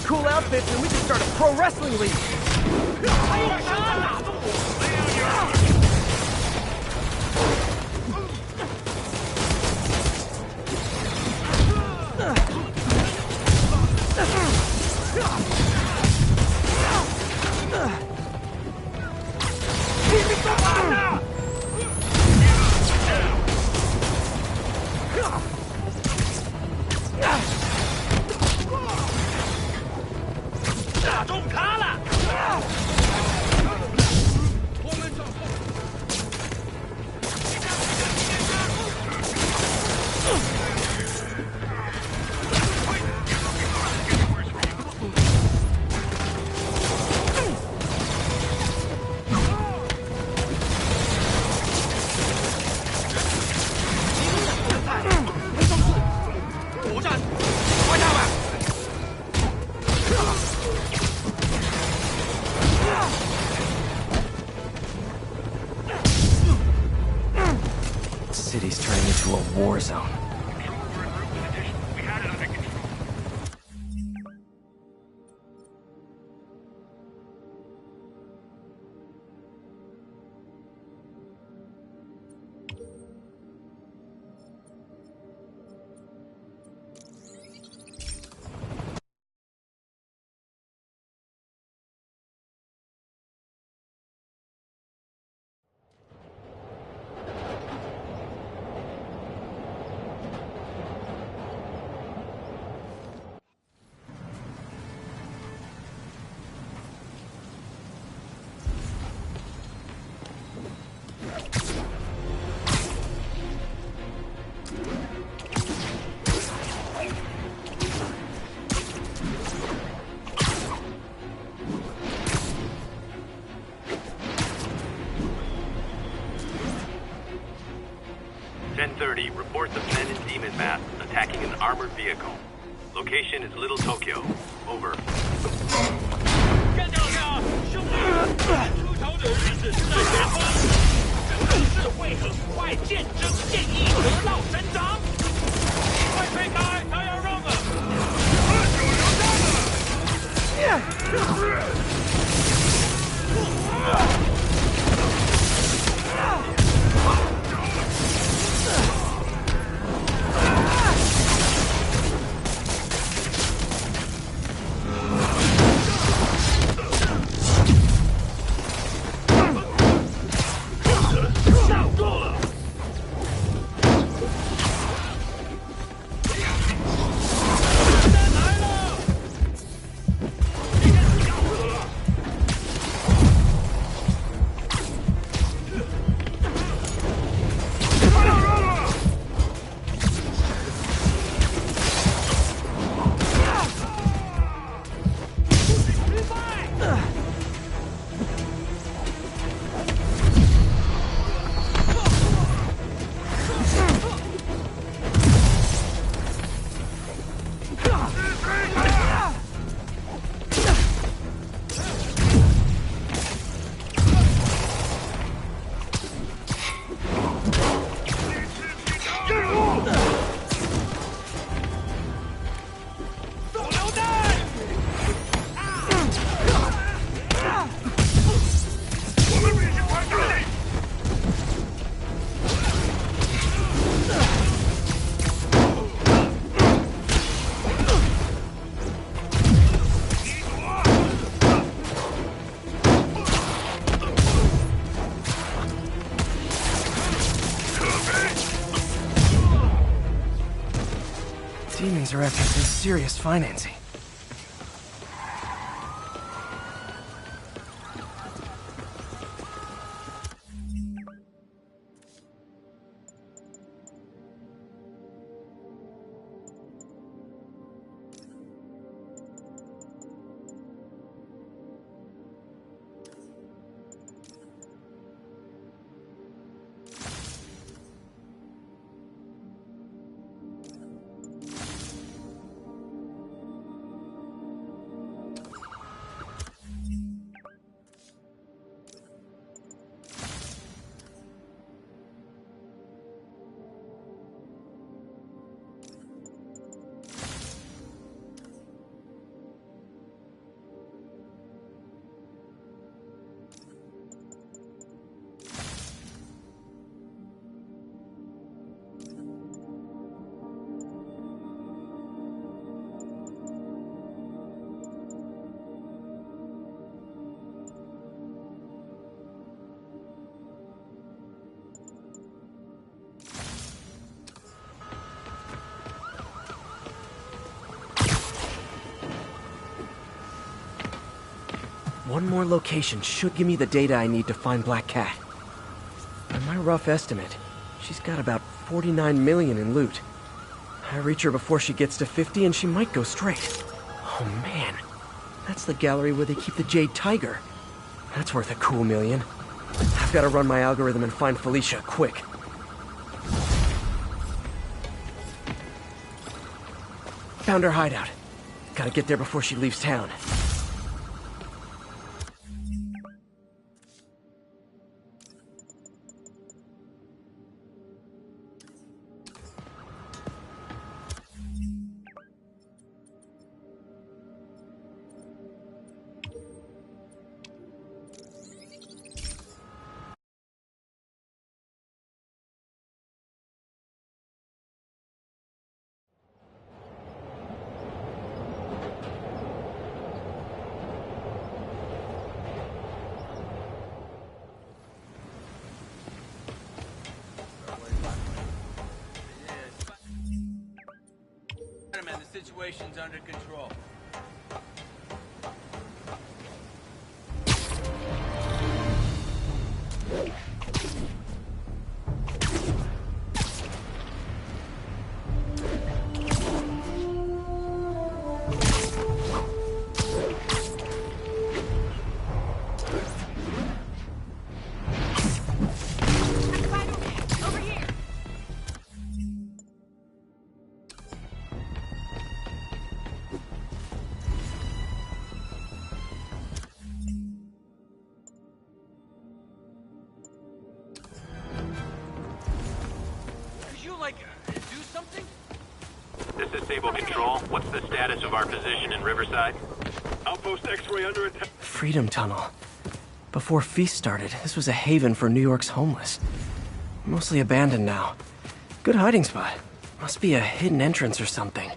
cool outfits and we can start a pro wrestling league. City's turning into a war zone. We had it under control. Reports of men in demon masks attacking an armored vehicle. Location is Little Tokyo. Over. 干掉他！兄弟，出头的日子在前方，这个社会很快见证正义得到伸张。快推开，他要让啊！有流弹了！ Demons are after some serious financing. One more location should give me the data I need to find Black Cat. By my rough estimate, she's got about 49 million in loot. I reach her before she gets to 50 and she might go straight. Oh man, that's the gallery where they keep the Jade Tiger. That's worth a cool million. I've got to run my algorithm and find Felicia, quick. Found her hideout. Gotta get there before she leaves town. The situation's under control. Do something? This is Sable Control. What's the status of our position in Riverside? Outpost X-ray under attack. Freedom Tunnel. Before Feast started, this was a haven for New York's homeless. Mostly abandoned now. Good hiding spot. Must be a hidden entrance or something.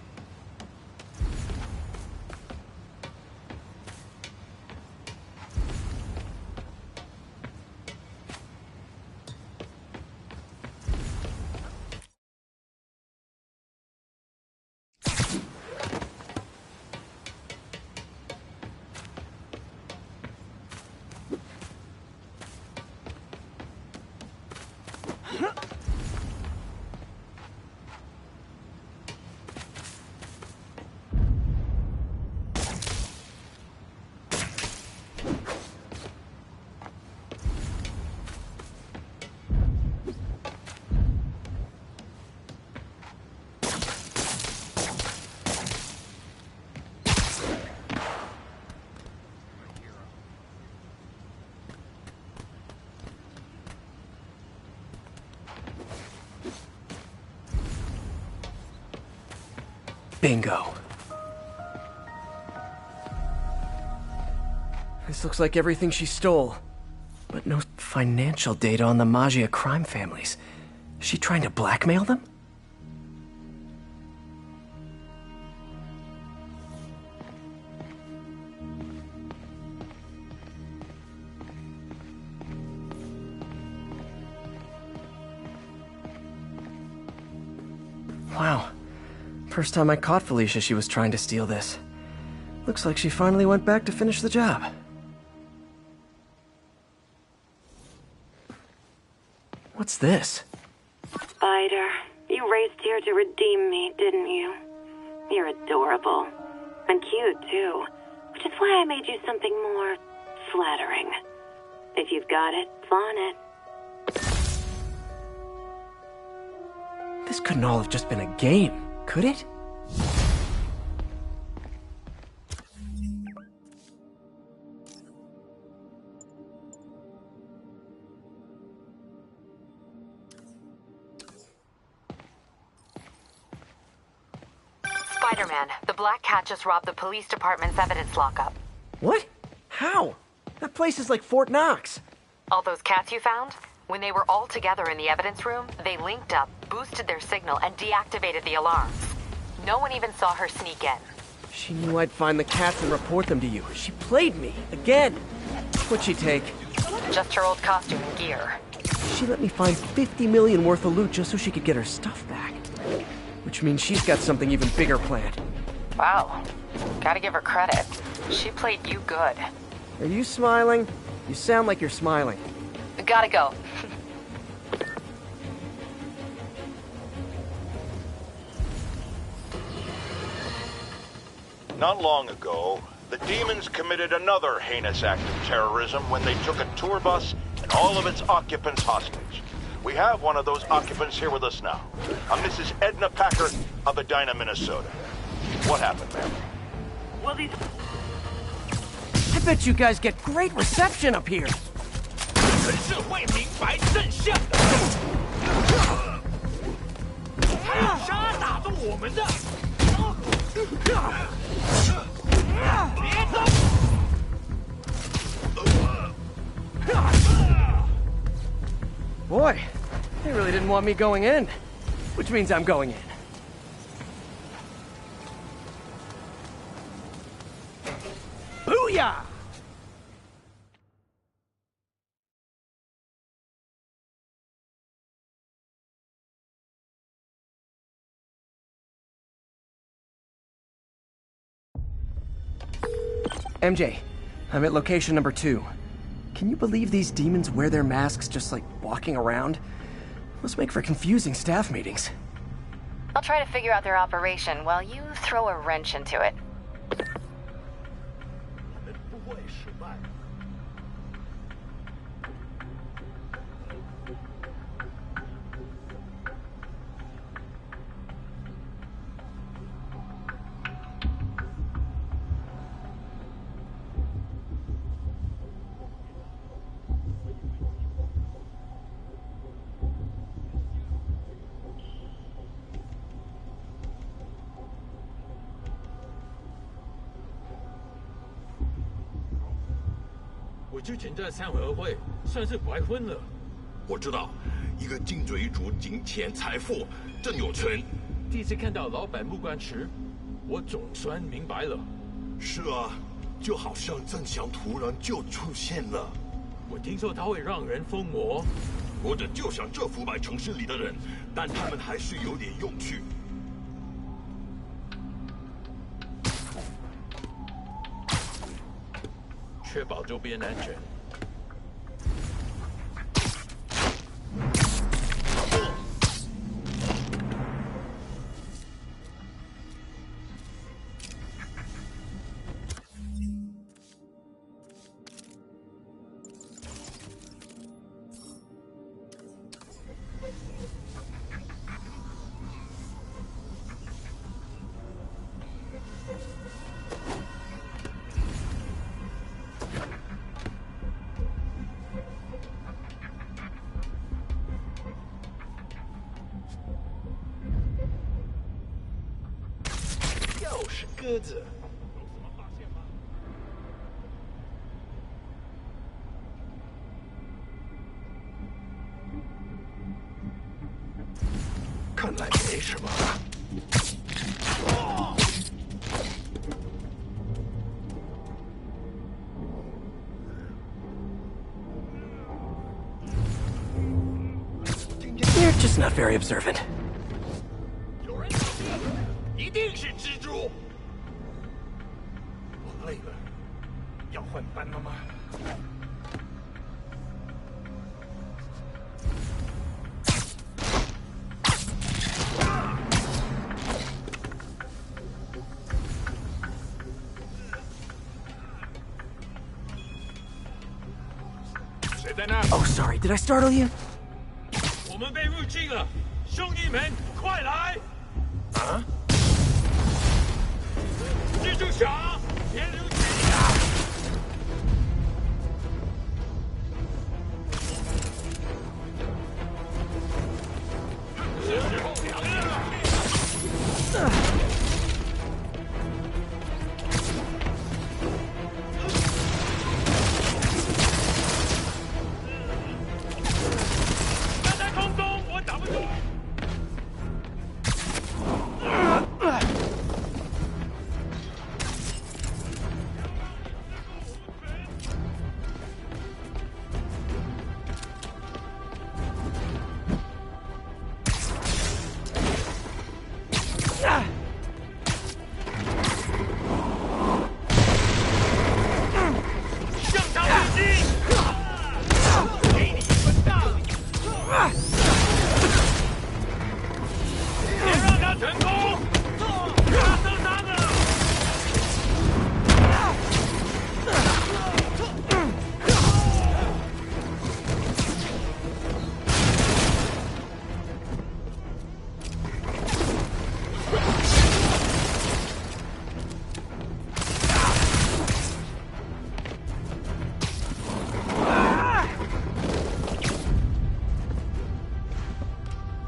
Bingo. This looks like everything she stole. But no financial data on the Maggia crime families. Is she trying to blackmail them? Wow. First time I caught Felicia, she was trying to steal this. Looks like she finally went back to finish the job. What's this? Spider, you raced here to redeem me, didn't you? You're adorable. And cute, too. Which is why I made you something more flattering. If you've got it, flaunt it. This couldn't all have just been a game, could it? Spider-Man, the Black Cat just robbed the police department's evidence lockup. What? How? That place is like Fort Knox. All those cats you found? When they were all together in the evidence room, they linked up, boosted their signal, and deactivated the alarms. No one even saw her sneak in. She knew I'd find the cats and report them to you. She played me, again. What'd she take? Just her old costume and gear. She let me find 50 million worth of loot just so she could get her stuff back. Which means she's got something even bigger planned. Wow. Gotta give her credit. She played you good. Are you smiling? You sound like you're smiling. Gotta go. Not long ago, the demons committed another heinous act of terrorism when they took a tour bus and all of its occupants hostage. We have one of those occupants here with us now, a Mrs. Edna Packer of Edina, Minnesota. What happened, ma'am? Well, these... I bet you guys get great reception up here. 全社会明白真相的，杀打动我们的。别动！ Boy, they really didn't want me going in. Which means I'm going in. Booyah! MJ, I'm at location number 2. Can you believe these demons wear their masks just like walking around? Must make for confusing staff meetings. I'll try to figure out their operation while you throw a wrench into it. 我们不会失败。 我之前在三合会算是白混了。我知道，一个金追逐金钱财富，真有权。第一次看到老板目光时，我总算明白了。是啊，就好像真相突然就出现了。我听说他会让人疯魔，或者就像这腐败城市里的人，但他们还是有点勇气。 确保周边安全。又是鸽子，有什么发现吗？看来没什么。You're just not very observant. 有人找这个，一定是蜘蛛。我累了，要换班了吗？ 谁在那？ Oh, sorry. Did I startle you? 我们被入侵了，兄弟们，快来！啊？蜘蛛侠，别留情啊！是时候两人了。成功！杀死他们！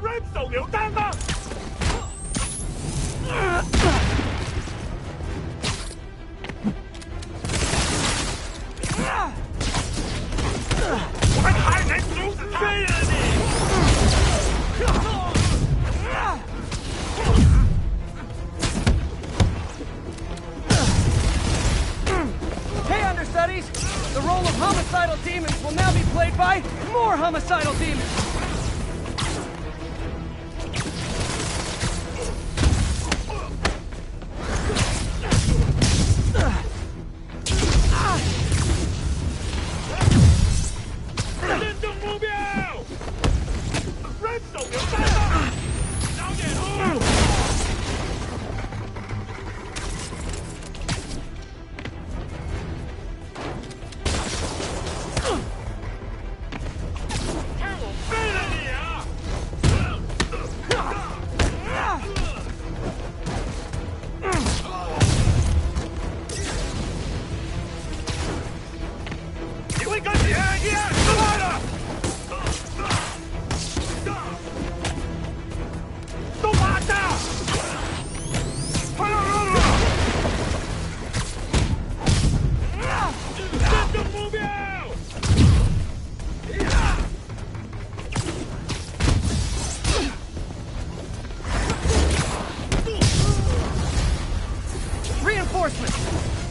人手榴弹呢？我们还能阻止他！废了你！ Hey, understudies! The role of homicidal demons will now be played by more homicidal demons!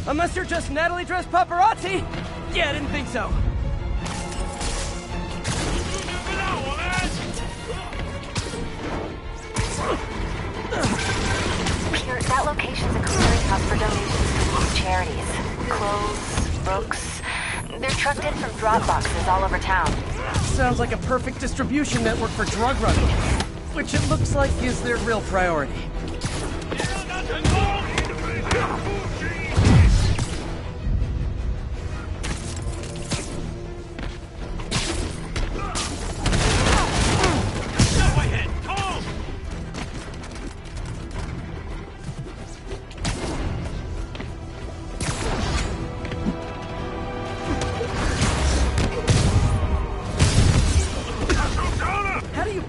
Unless you're just Natalie-dressed paparazzi? Yeah, I didn't think so. Peter, that location's a clearinghouse for donations to charities. Clothes, books. They're trucked in from drop boxes all over town. Sounds like a perfect distribution network for drug running, which it looks like is their real priority.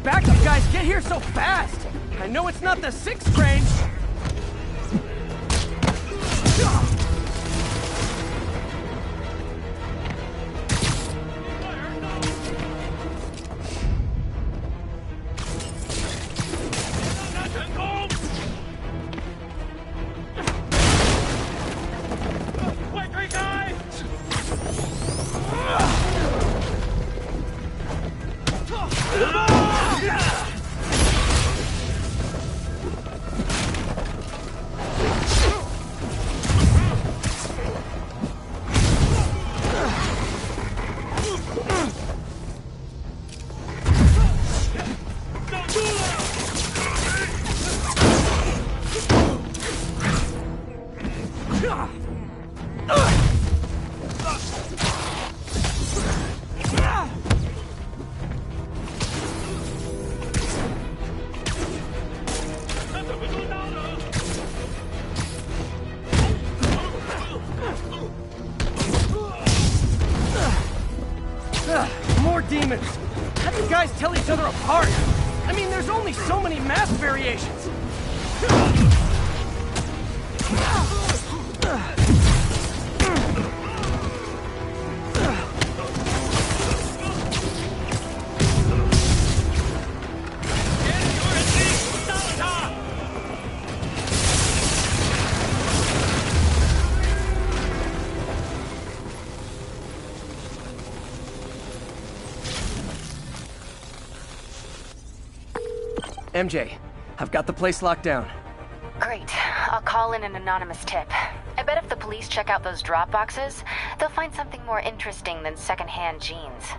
Backup guys get here so fast! I know it's not the 6th train! More demons! How do you guys tell each other apart? I mean, there's only so many mask variations! MJ, I've got the place locked down. Great. I'll call in an anonymous tip. I bet if the police check out those drop boxes, they'll find something more interesting than secondhand jeans.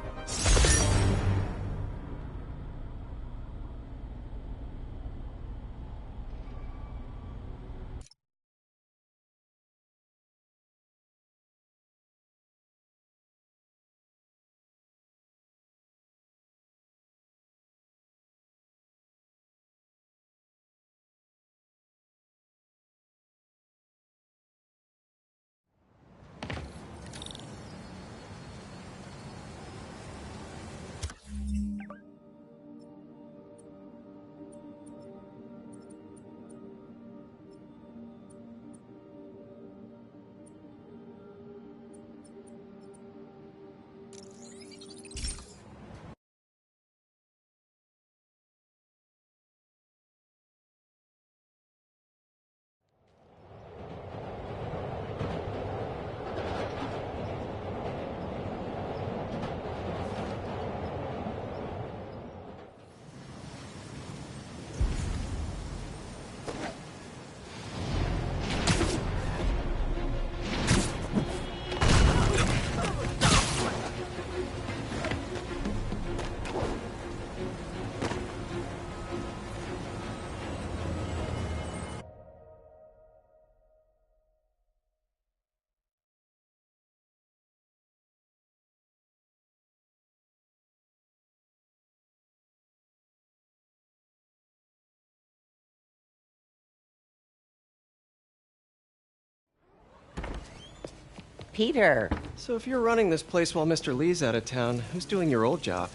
Peter. So if you're running this place while Mr. Lee's out of town, who's doing your old job?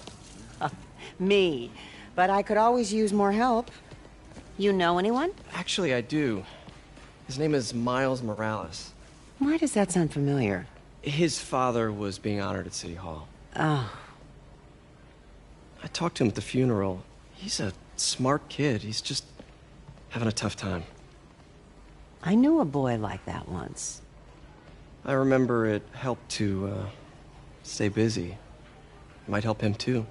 Me. But I could always use more help. You know anyone? Actually, I do. His name is Miles Morales. Why does that sound familiar? His father was being honored at City Hall. Oh. I talked to him at the funeral. He's a smart kid. He's just having a tough time. I knew a boy like that once. I remember it helped to, stay busy. It might help him, too.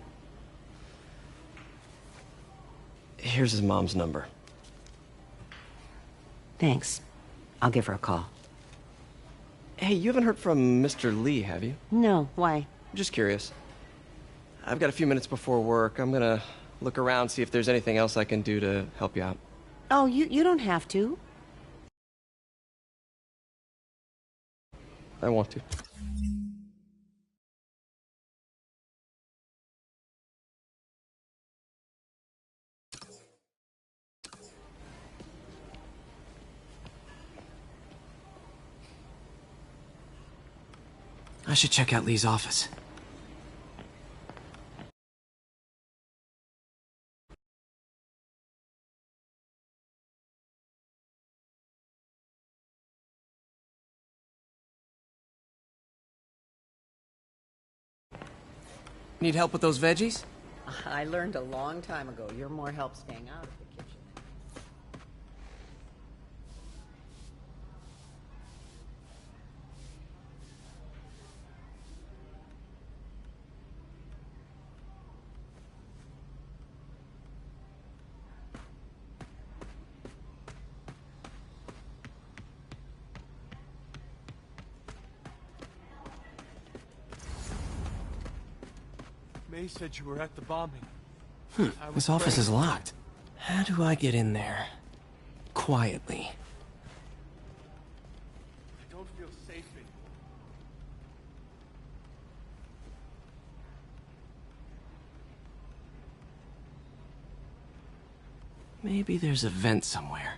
Here's his mom's number. Thanks. I'll give her a call. Hey, you haven't heard from Mr. Lee, have you? No, why? Just curious. I've got a few minutes before work. I'm gonna look around, see if there's anything else I can do to help you out. Oh, you don't have to. I want to. I should check out Lee's office. Need help with those veggies? I learned a long time ago you're more help staying out of the kitchen. May said you were at the bombing. This office is locked. How do I get in there? Quietly. I don't feel safe anymore. Maybe there's a vent somewhere.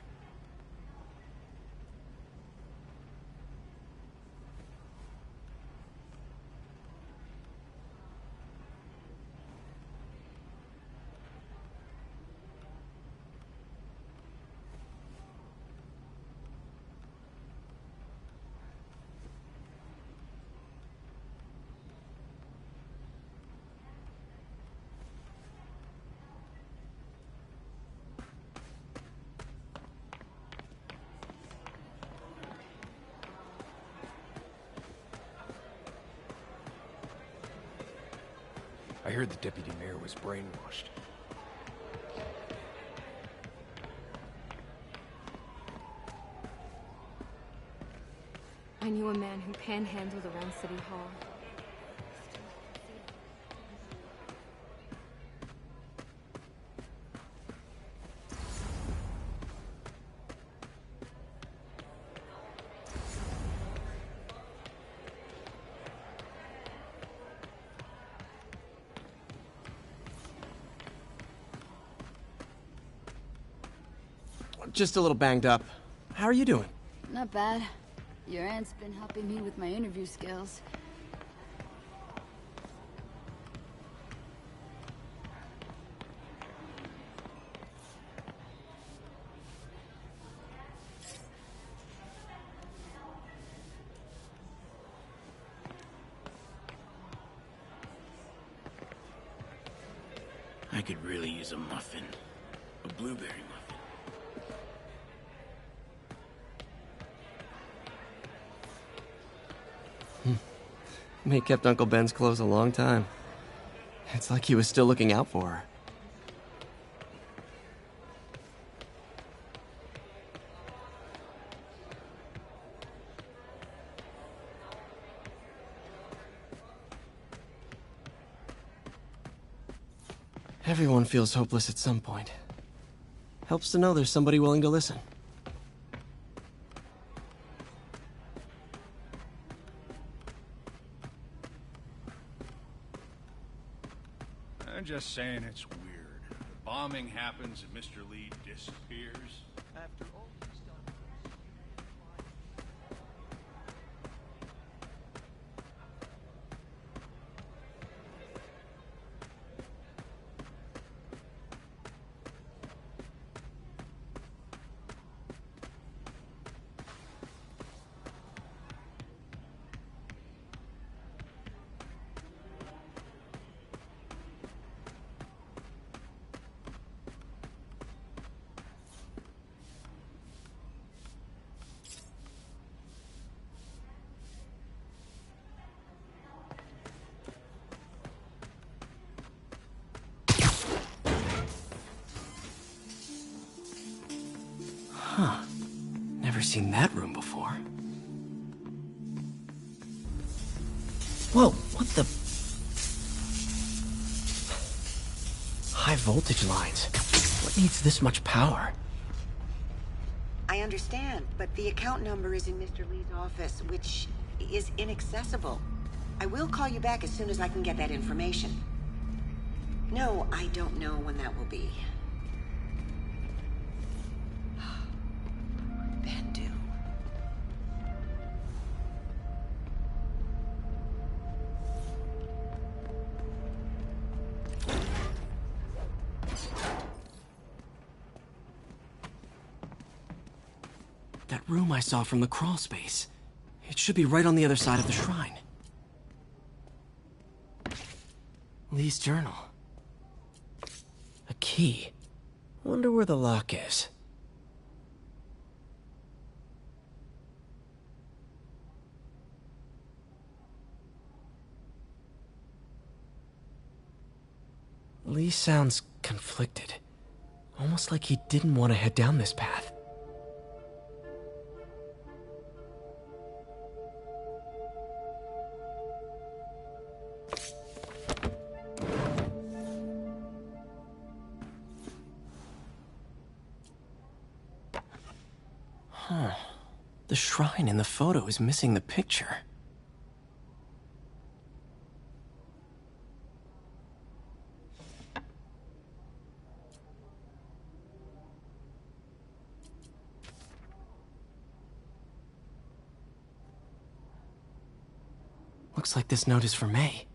I heard the deputy mayor was brainwashed. I knew a man who panhandled around City Hall. Just a little banged up. How are you doing? Not bad. Your aunt's been helping me with my interview skills. I could really use a muffin. A blueberry muffin. May kept Uncle Ben's clothes a long time. It's like he was still looking out for her. Everyone feels hopeless at some point. Helps to know there's somebody willing to listen. I'm just saying it's weird. The bombing happens and Mr. Lee disappears. After all he's done. Huh. Never seen that room before. Whoa, what the... High voltage lines. What needs this much power? I understand, but the account number is in Mr. Lee's office, which is inaccessible. I will call you back as soon as I can get that information. No, I don't know when that will be. Bendu. That room I saw from the crawl space. It should be right on the other side of the shrine. Lee's journal. A key. Wonder where the lock is. Lee sounds conflicted. Almost like he didn't want to head down this path. Huh. The shrine in the photo is missing the picture. Looks like this note is for May.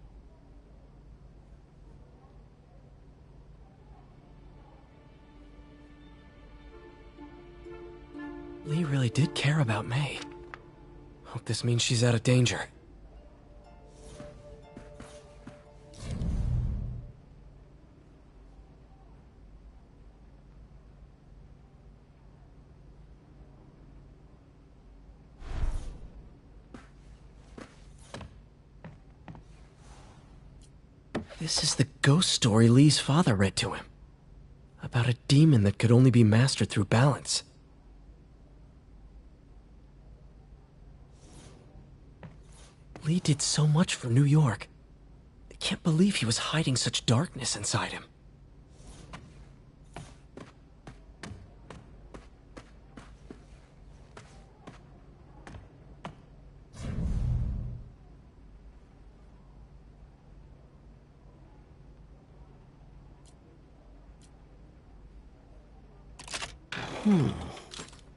Lee really did care about May. Hope this means she's out of danger. This is the ghost story Lee's father read to him. About a demon that could only be mastered through balance. Lee did so much for New York. I can't believe he was hiding such darkness inside him.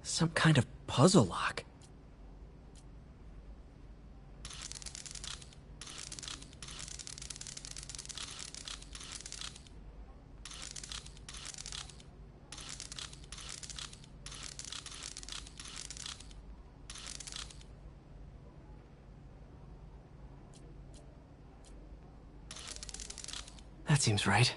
Some kind of puzzle lock. That seems right.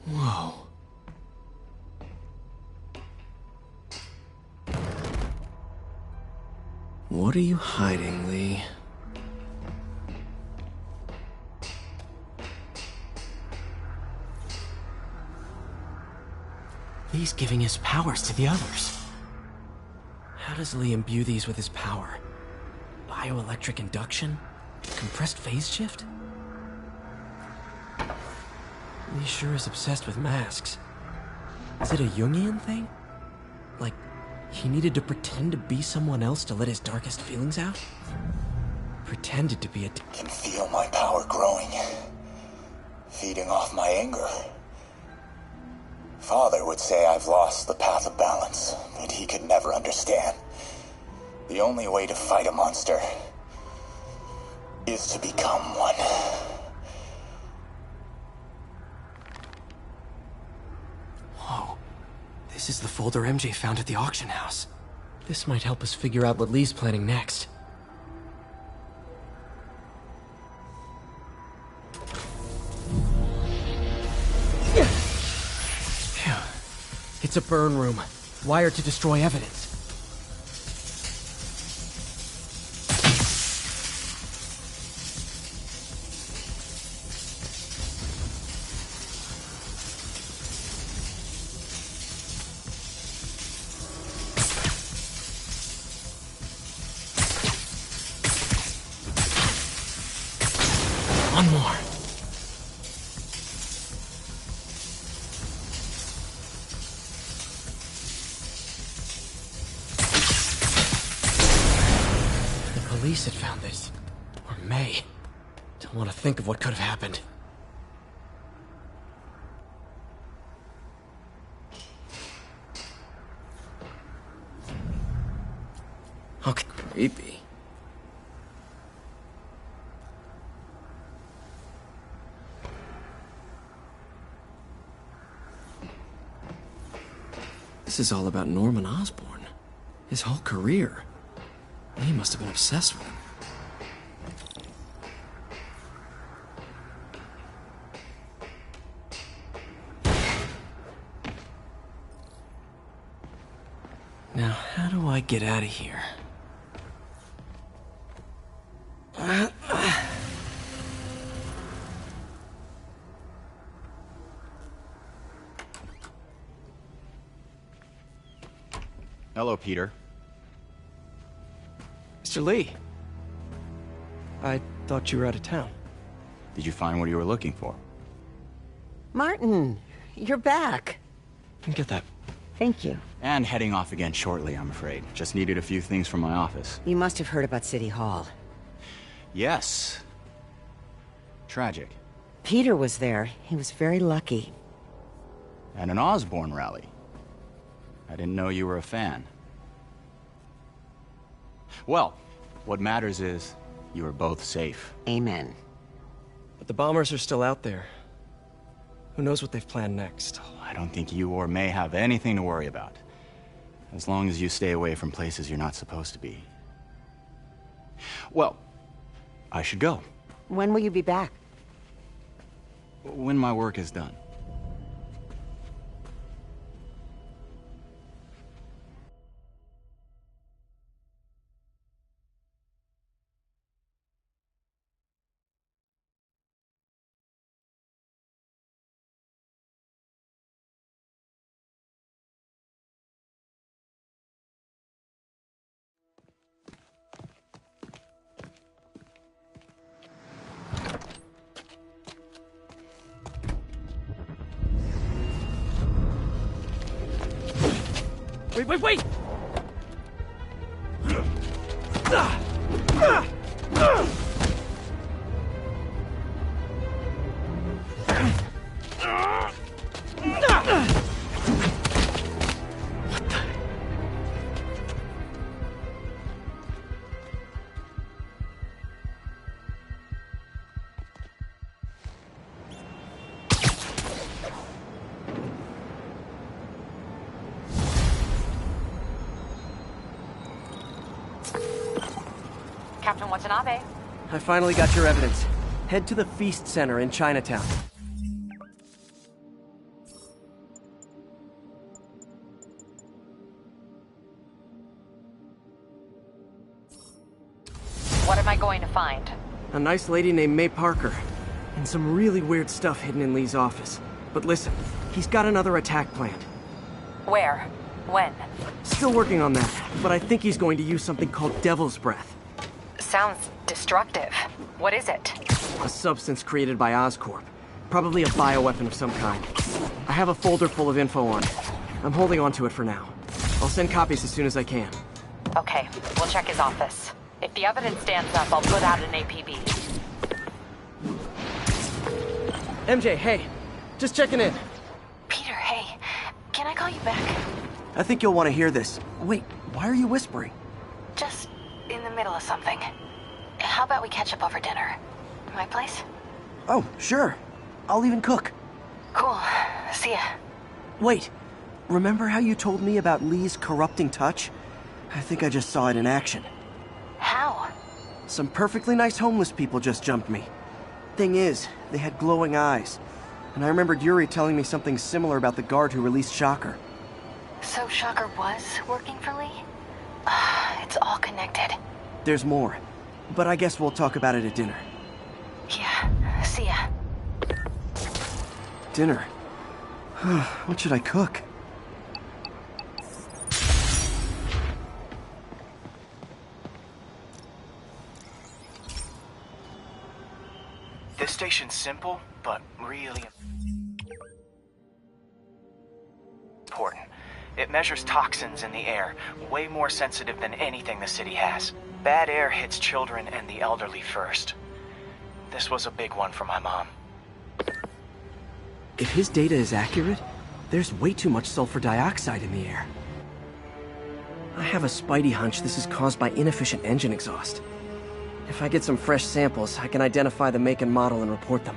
Whoa. What are you hiding, Lee? Lee's giving his powers to the others. How does Lee imbue these with his power? Bioelectric induction? Compressed phase shift? Lee sure is obsessed with masks. Is it a Jungian thing? Like, he needed to pretend to be someone else to let his darkest feelings out? pretended to be a... Can feel my power growing, feeding off my anger. Father would say I've lost the path of balance, but he could never understand. The only way to fight a monster is to become one. Whoa. This is the folder MJ found at the auction house. This might help us figure out what Lee's planning next. Phew. It's a burn room, wired to destroy evidence. One more. The police had found this. Or May. Don't want to think of what could have happened. How creepy. This is all about Norman Osborn. His whole career. He must have been obsessed with him. Now, how do I get out of here? Hello, Peter. Mr. Lee. I thought you were out of town. Did you find what you were looking for? Martin, you're back. Get that. Thank you. And heading off again shortly, I'm afraid. Just needed a few things from my office. You must have heard about City Hall. Yes. Tragic. Peter was there. He was very lucky. At an Osborn rally. I didn't know you were a fan. Well, what matters is you are both safe. Amen. But the bombers are still out there. Who knows what they've planned next? I don't think you or May have anything to worry about. As long as you stay away from places you're not supposed to be. Well, I should go. When will you be back? When my work is done. Wait! Captain Watanabe. I finally got your evidence. Head to the Feast Center in Chinatown. What am I going to find? A nice lady named May Parker. And some really weird stuff hidden in Lee's office. But listen, he's got another attack planned. Where? When? Still working on that, but I think he's going to use something called Devil's Breath. Sounds destructive. What is it? A substance created by Oscorp. Probably a bioweapon of some kind. I have a folder full of info on it. I'm holding on to it for now. I'll send copies as soon as I can. Okay, we'll check his office. If the evidence stands up, I'll put out an APB. MJ, hey. Just checking in. Peter, hey. Can I call you back? I think you'll want to hear this. Wait, why are you whispering? Just in the middle of something. How about we catch up over dinner? My place? Oh, sure. I'll even cook. Cool. See ya. Wait. Remember how you told me about Lee's corrupting touch? I think I just saw it in action. How? Some perfectly nice homeless people just jumped me. Thing is, they had glowing eyes. And I remembered Yuri telling me something similar about the guard who released Shocker. So Shocker was working for Lee? It's all connected. There's more. But I guess we'll talk about it at dinner. Yeah, see ya. Dinner? What should I cook? This station's simple, but really important. It measures toxins in the air, way more sensitive than anything the city has. Bad air hits children and the elderly first. This was a big one for my mom. If his data is accurate, there's way too much sulfur dioxide in the air. I have a spidey hunch this is caused by inefficient engine exhaust. If I get some fresh samples, I can identify the make and model and report them.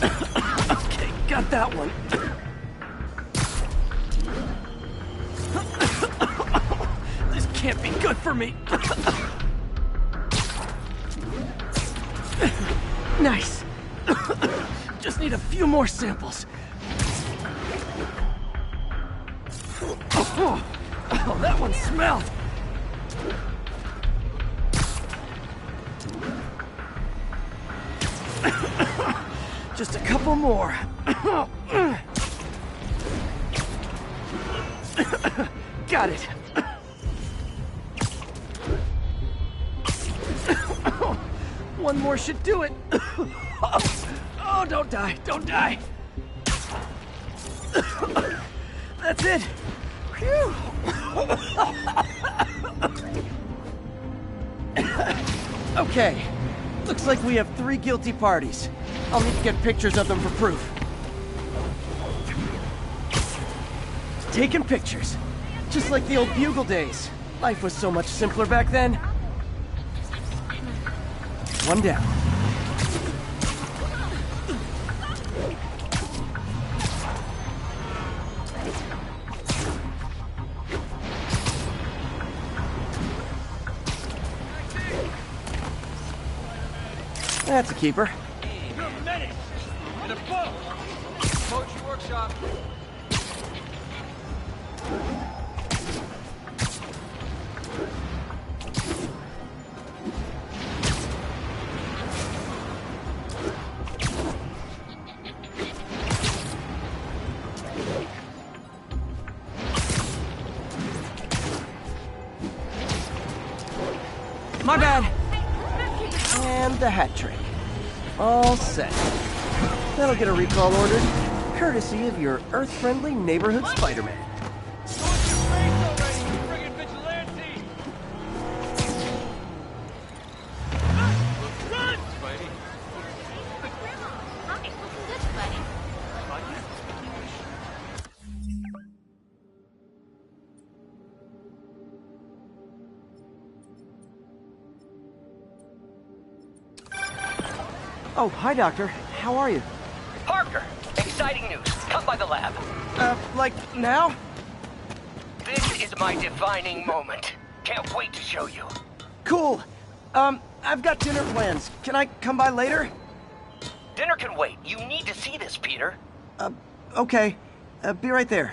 Okay, got that one. This can't be good for me. Nice. Just need a few more samples. Oh, that one smelled. Just a couple more. Got it. One more should do it. Oh, don't die, don't die. That's it. Phew. Okay, looks like we have 3 guilty parties. I'll need to get pictures of them for proof. Taking pictures. Just like the old Bugle days. Life was so much simpler back then. One down. That's a keeper. You're a menace! In a boat! Poetry workshop. My bad. And the hat trick. All set. That'll get a recall ordered, courtesy of your Earth-friendly neighborhood Spider-Man. Oh, hi, Doctor. How are you? Parker, exciting news. Come by the lab. Like now? This is my defining moment. Can't wait to show you. Cool. I've got dinner plans. Can I come by later? Dinner can wait. You need to see this, Peter. Okay. Be right there.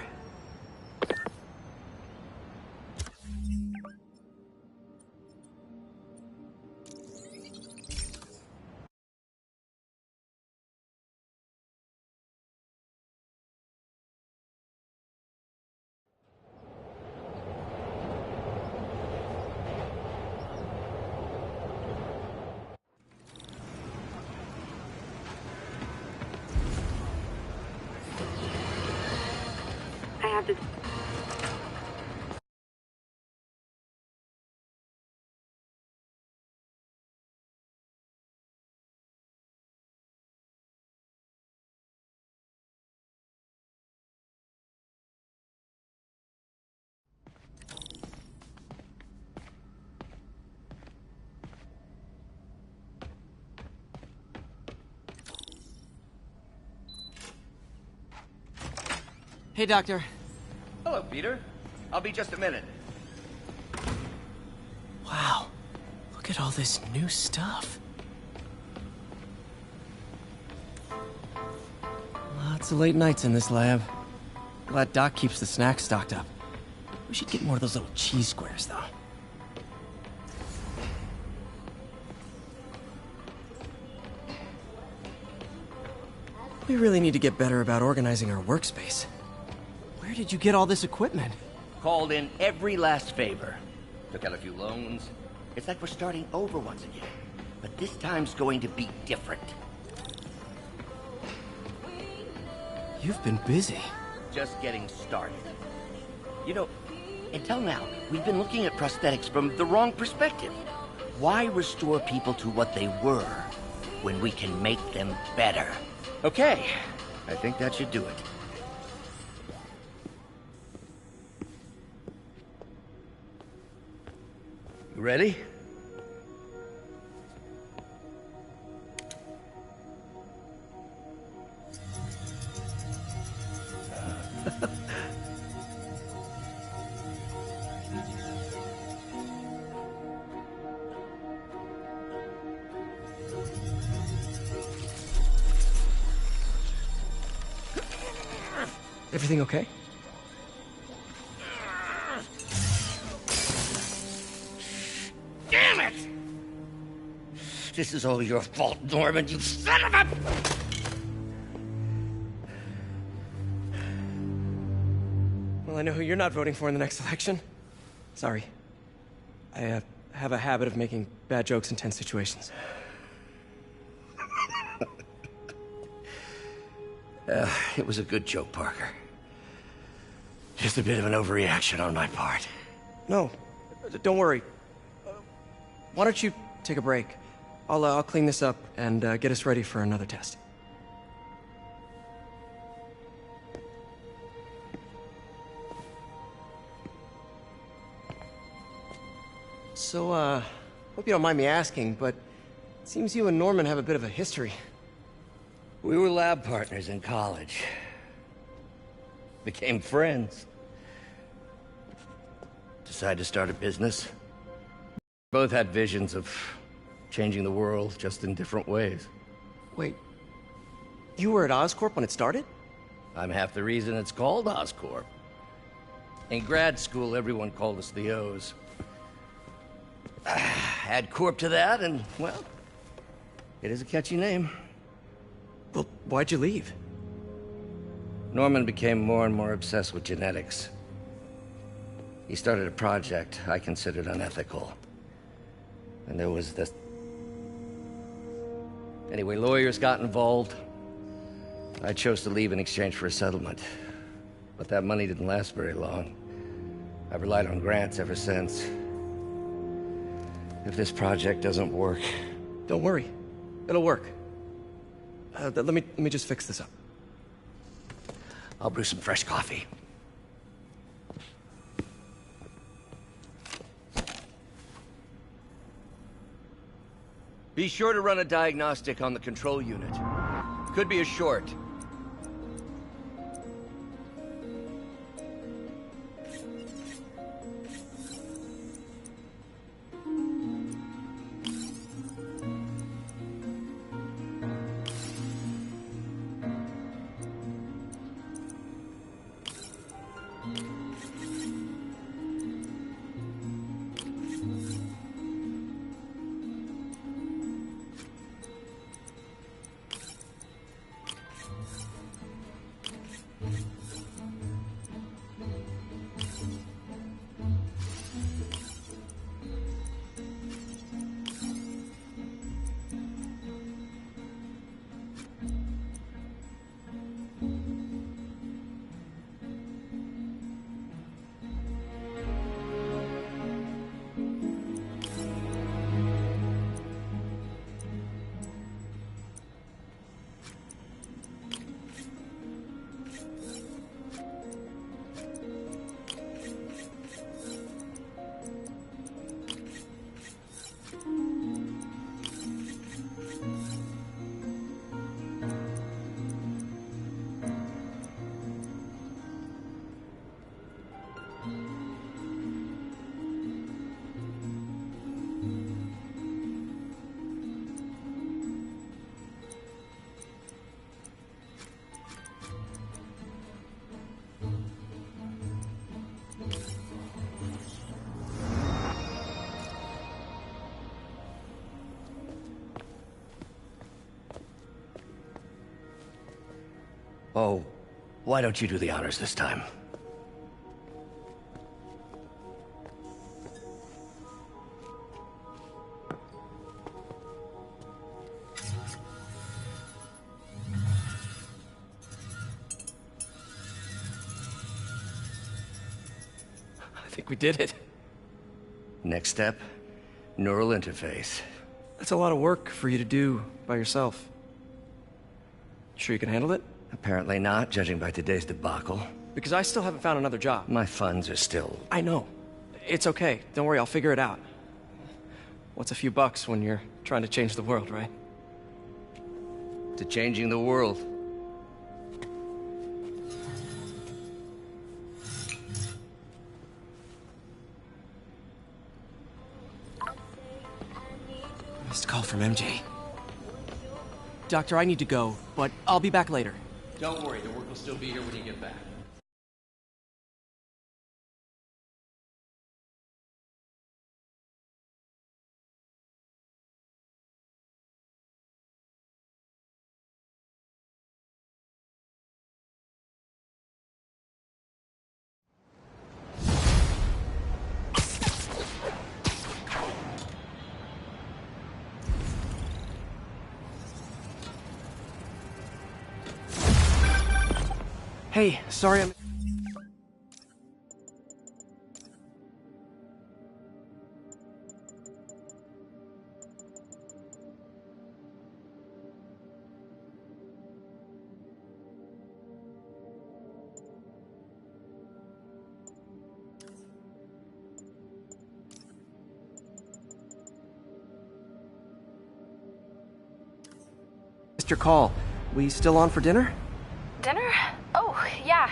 have to... Hey, Doctor. Hello, Peter. I'll be just a minute. Wow. Look at all this new stuff. Lots of late nights in this lab. Glad Doc keeps the snacks stocked up. We should get more of those little cheese squares, though. We really need to get better about organizing our workspace. Where did you get all this equipment? Called in every last favor. Took out a few loans. It's like we're starting over once again. But this time's going to be different. You've been busy. Just getting started. You know, until now, we've been looking at prosthetics from the wrong perspective. Why restore people to what they were when we can make them better? Okay, I think that should do it. You ready? Everything okay? Damn it! This is all your fault, Norman, you son of a... Well, I know who you're not voting for in the next election. Sorry. I have a habit of making bad jokes in tense situations. It was a good joke, Parker. Just a bit of an overreaction on my part. No, don't worry. Why don't you take a break? I'll clean this up and get us ready for another test. So, hope you don't mind me asking, but it seems you and Norman have a bit of a history. We were lab partners in college. Became friends. Decided to start a business. Both had visions of changing the world, just in different ways. Wait, you were at Oscorp when it started? I'm half the reason it's called Oscorp. In grad school, everyone called us the O's. Add Corp to that, and, well, it is a catchy name. Well, why'd you leave? Norman became more and more obsessed with genetics. He started a project I considered unethical. And there was this... Anyway, lawyers got involved. I chose to leave in exchange for a settlement. But that money didn't last very long. I've relied on grants ever since. If this project doesn't work... Don't worry. It'll work. Let me just fix this up. I'll brew some fresh coffee. Be sure to run a diagnostic on the control unit. Could be a short. Oh, why don't you do the honors this time? I think we did it. Next step, neural interface. That's a lot of work for you to do by yourself. Sure you can handle it? Apparently not, judging by today's debacle. Because I still haven't found another job. My funds are still... I know. It's okay. Don't worry, I'll figure it out. What's a few bucks when you're trying to change the world, right? To changing the world. Missed call from MJ. Doctor, I need to go, but I'll be back later. Don't worry, the work will still be here when you get back. Hey, sorry I'm... Missed your call. We still on for dinner? Dinner? Oh, yeah.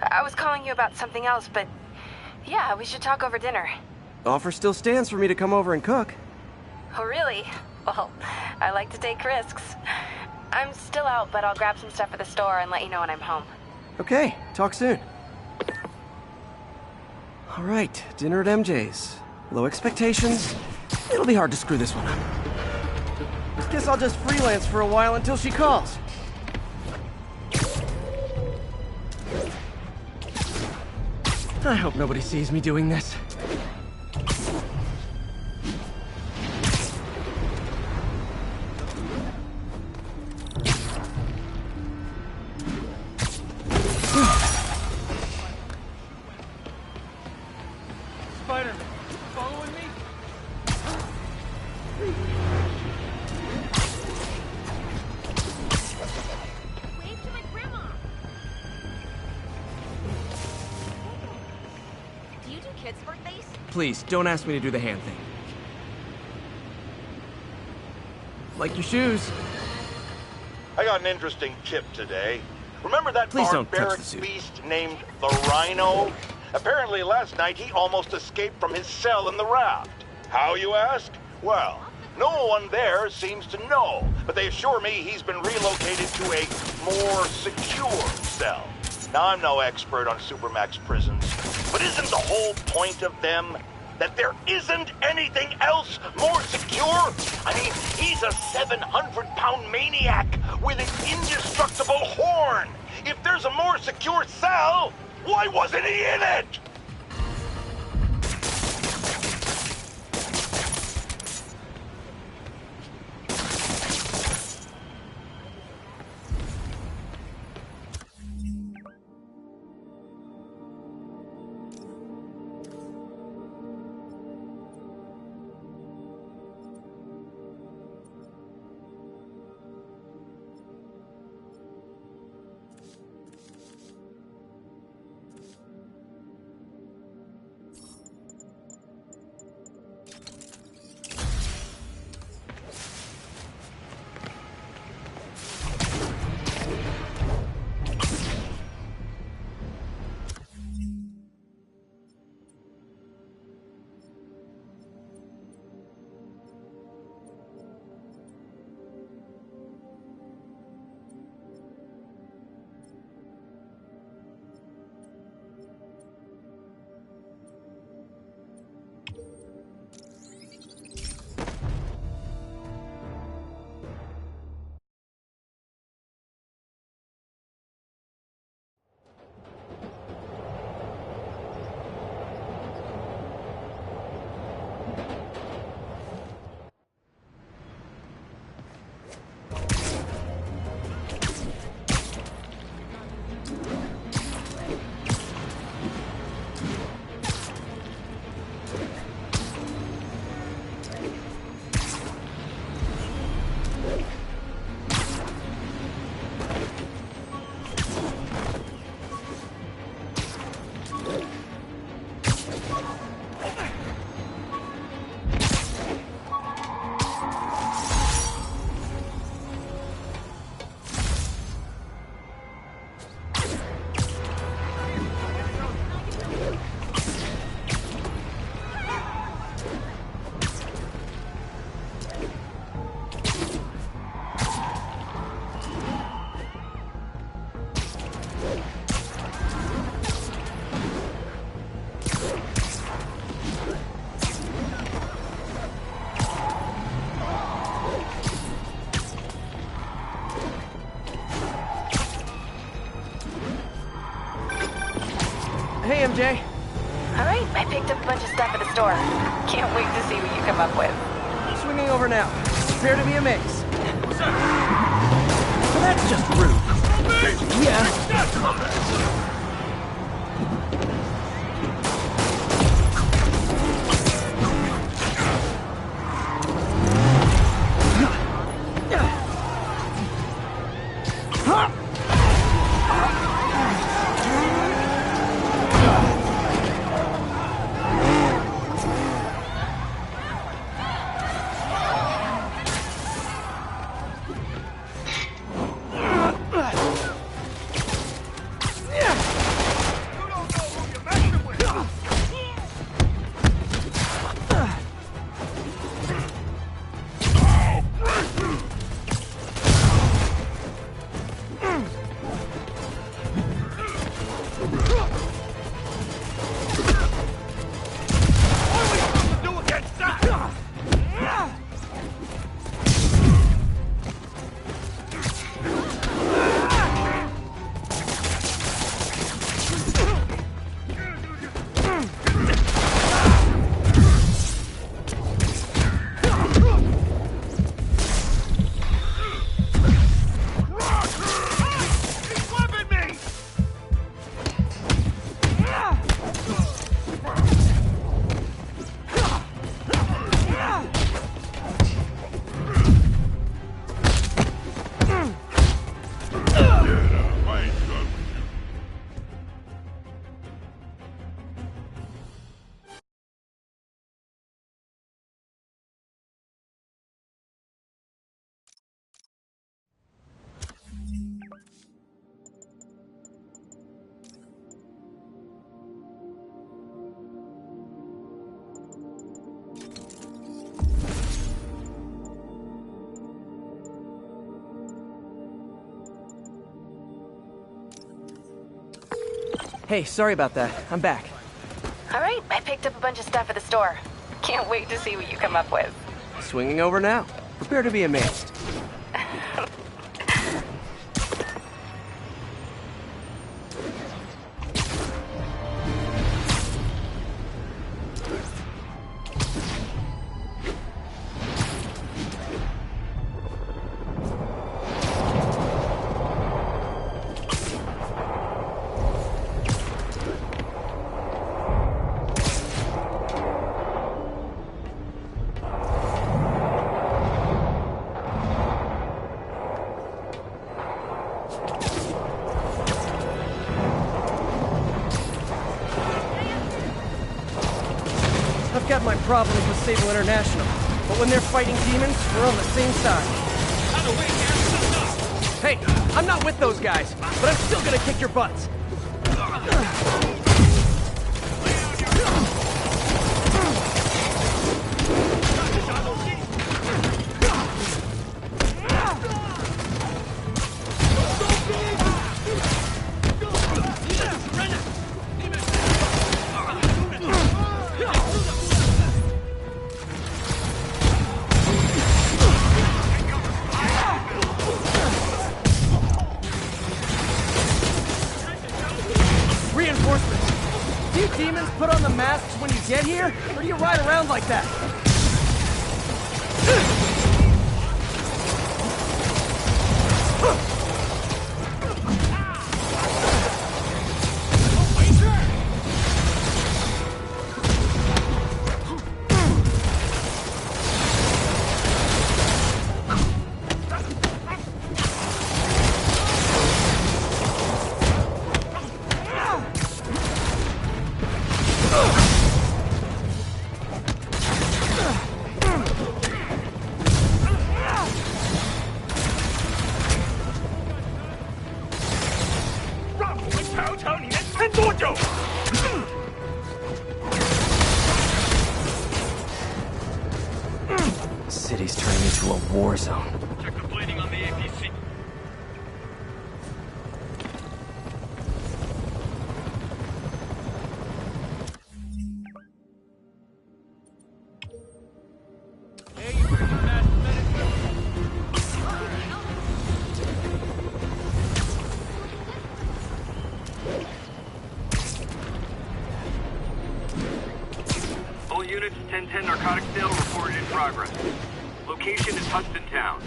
I was calling you about something else, but yeah, we should talk over dinner. Offer still stands for me to come over and cook. Oh, really? Well, I like to take risks. I'm still out, but I'll grab some stuff at the store and let you know when I'm home. Okay, talk soon. All right, dinner at MJ's. Low expectations. It'll be hard to screw this one up. Guess I'll just freelance for a while until she calls. I hope nobody sees me doing this. Spider, following me? Wave to my grandma. Do you do kids' birthdays? Please, don't ask me to do the hand thing. Like your shoes. I got an interesting tip today. Remember that Please don't touch barbaric the suit. beast named the Rhino? Apparently last night he almost escaped from his cell in the raft. How, you ask? Well, no one there seems to know, but they assure me he's been relocated to a more secure cell. Now, I'm no expert on Supermax prisons, but isn't the whole point of them that there isn't anything else more secure? I mean, he's a 700-pound maniac with an indestructible horn. If there's a more secure cell, why wasn't he in it? Jay? Alright, I picked up a bunch of stuff at the store. Can't wait to see what you come up with. Swinging over now. Prepare to be amazed. Well, that's just rude. Yeah. Hey, sorry about that. I'm back. Alright, I picked up a bunch of stuff at the store. Can't wait to see what you come up with. Swinging over now. Prepare to be amazed. I've got my problems with Sable International, but when they're fighting demons, we're on the same side. Hey, I'm not with those guys, but I'm still gonna kick your butts. Reinforcements! Do you demons put on the masks when you get here, or do you ride around like that? City's turning into a war zone. Check the plating on the APC. units, 1010 narcotic sale reported in progress. Location is Hudson Town.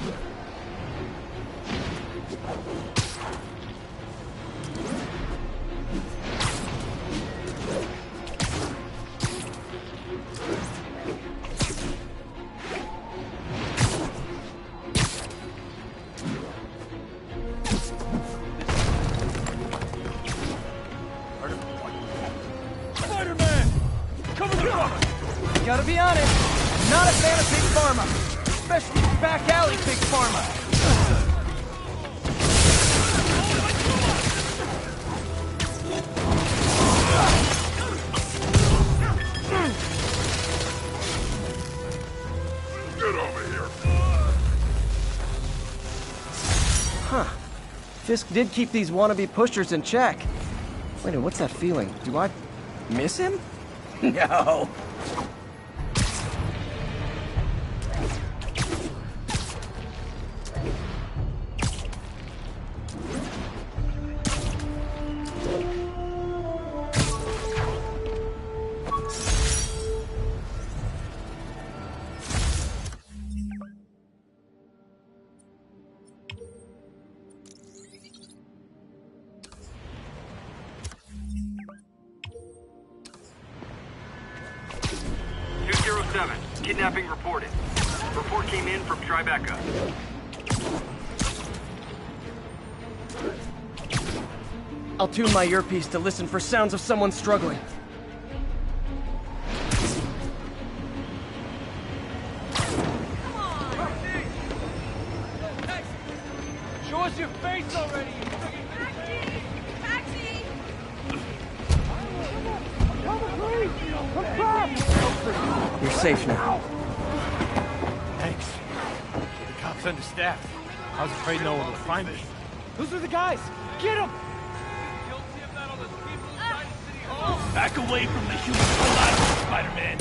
Spider-Man! Cover the front! Gotta be honest, I'm not a fan of Big Pharma. Especially back alley Big Pharma. Get over here. Huh. Fisk did keep these wannabe pushers in check. Wait a minute, what's that feeling? Do I miss him? No. Kidnapping reported. Report came in from Tribeca. I'll tune my earpiece to listen for sounds of someone struggling. Show us your face already! Taxi! You're safe now. Thanks. The cop's understaffed. I was afraid no one would find me. Those are the guys! Get them! Back away from the human collateral, Spider-Man!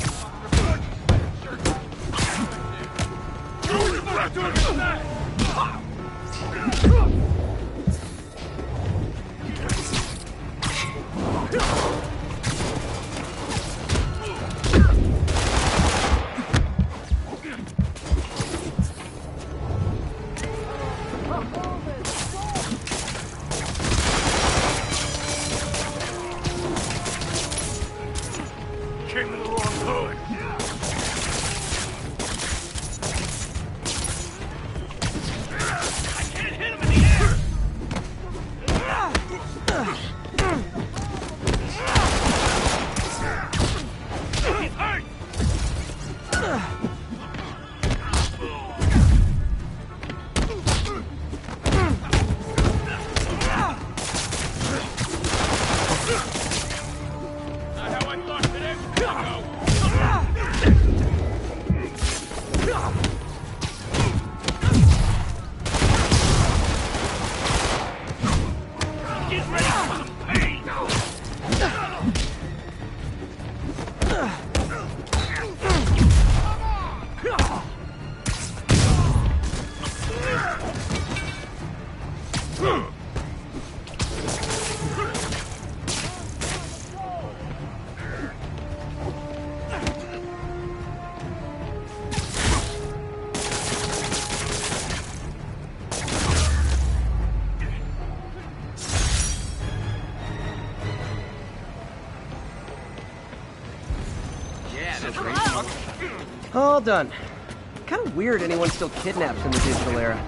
Came in the wrong hood. I can't hit him in the air. He's hurt. Not how I thought today was gonna go. Get ready for some pain! All done. Kind of weird anyone still kidnaps in the digital era.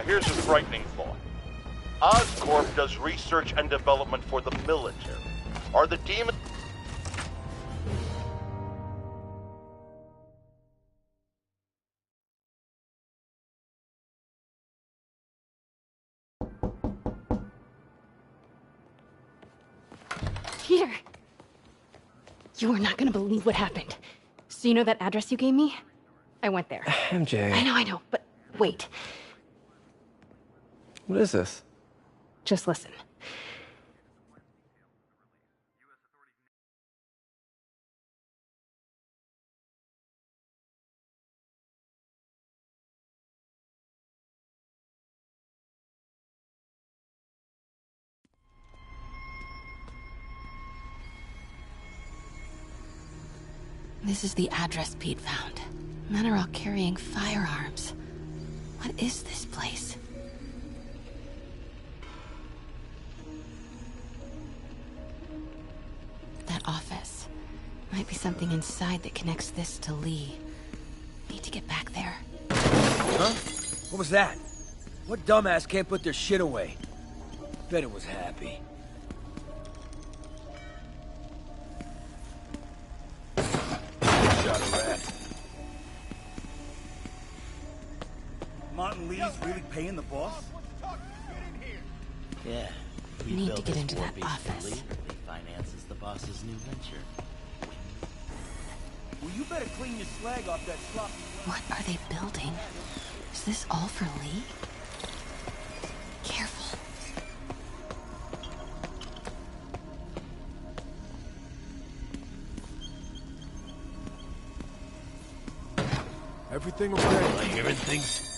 Now here's a frightening thought. Oscorp does research and development for the military. Are the demons... Peter! You are not gonna believe what happened. So you know that address you gave me? I went there. MJ. I know, but wait. What is this? Just listen. This is the address Pete found. Men are all carrying firearms. What is this place? That office. Might be something inside that connects this to Lee. Need to get back there. Huh? What was that? What dumbass can't put their shit away? Bet it was Happy. Shot a rat. Martin Lee's really paying the boss? Yeah. We need to get into that office. He finances the boss's new venture. Well, you better clean your slag off that sloppy... What are they building? Is this all for Lee? Careful. Everything okay? Am I hearing things?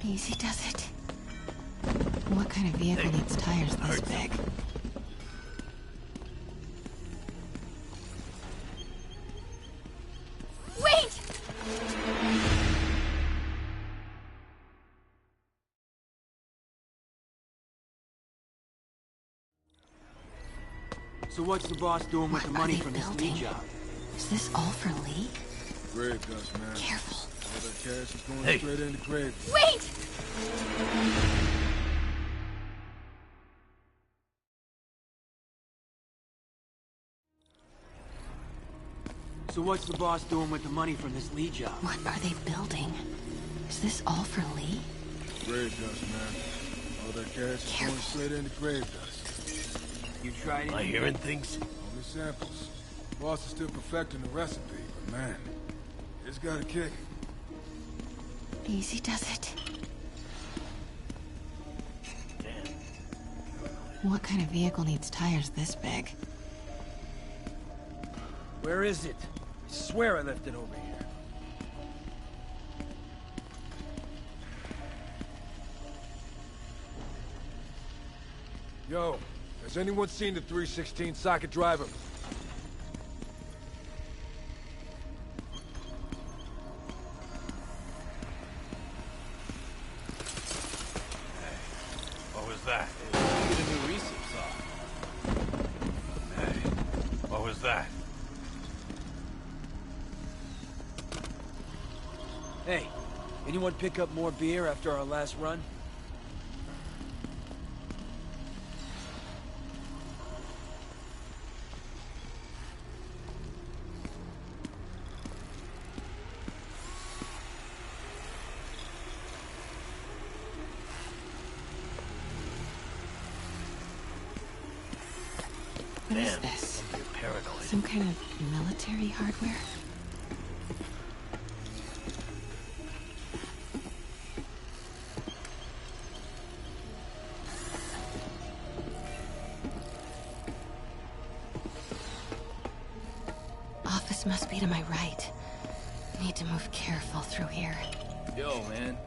Easy does it. What kind of vehicle needs tires this big? Wait! So what's the boss doing with the money from this Lee job? Is this all for Lee? Grave dust, man. Careful. All that cash is going straight into grave dust. Wait! So what's the boss doing with the money from this Lee job? What are they building? Is this all for Lee? Grave dust, man. All that cash is going straight into grave dust. You tried it? Am I hearing things? Only samples. Boss is still perfecting the recipe, but man, it's got a kick. Easy does it. Damn. What kind of vehicle needs tires this big? Where is it? I swear I left it over here. Yo, has anyone seen the 316 socket driver? What was that? Get a new receipt saw. Hey, what was that? Hey, anyone pick up more beer after our last run? What is this? Paranoid. Some kind of military hardware? Office must be to my right. Need to move careful through here. Yo, man.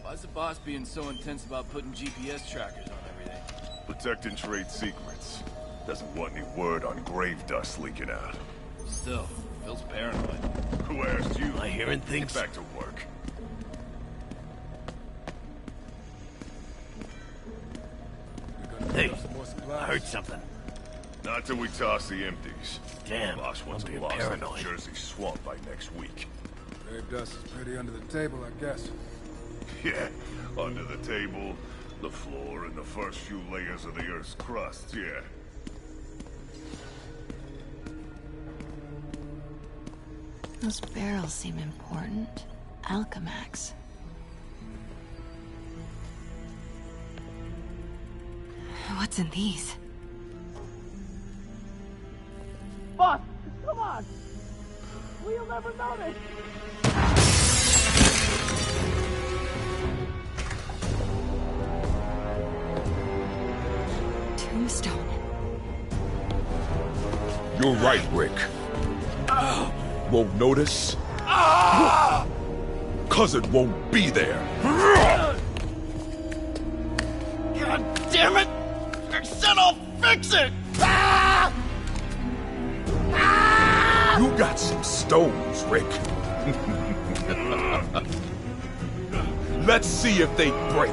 Why's the boss being so intense about putting GPS trackers on everything? Protecting trade secrets. Doesn't want any word on grave dust leaking out. Still, feels paranoid. Who asked you? Am I hearing things? Get back to work. Hey, I heard something. Not till we toss the empties. Damn, Boss wants I'm them being lost in paranoid. the Jersey swamp by next week. Grave dust is pretty under the table, I guess. Yeah, under the table, the floor, and the first few layers of the Earth's crust, yeah. Those barrels seem important. Alchemax. What's in these? Boss, come on! We'll never notice! Tombstone. You're right, Rick. Won't notice? Cause it won't be there. God damn it! I said I'll fix it! You got some stones, Rick. Let's see if they break.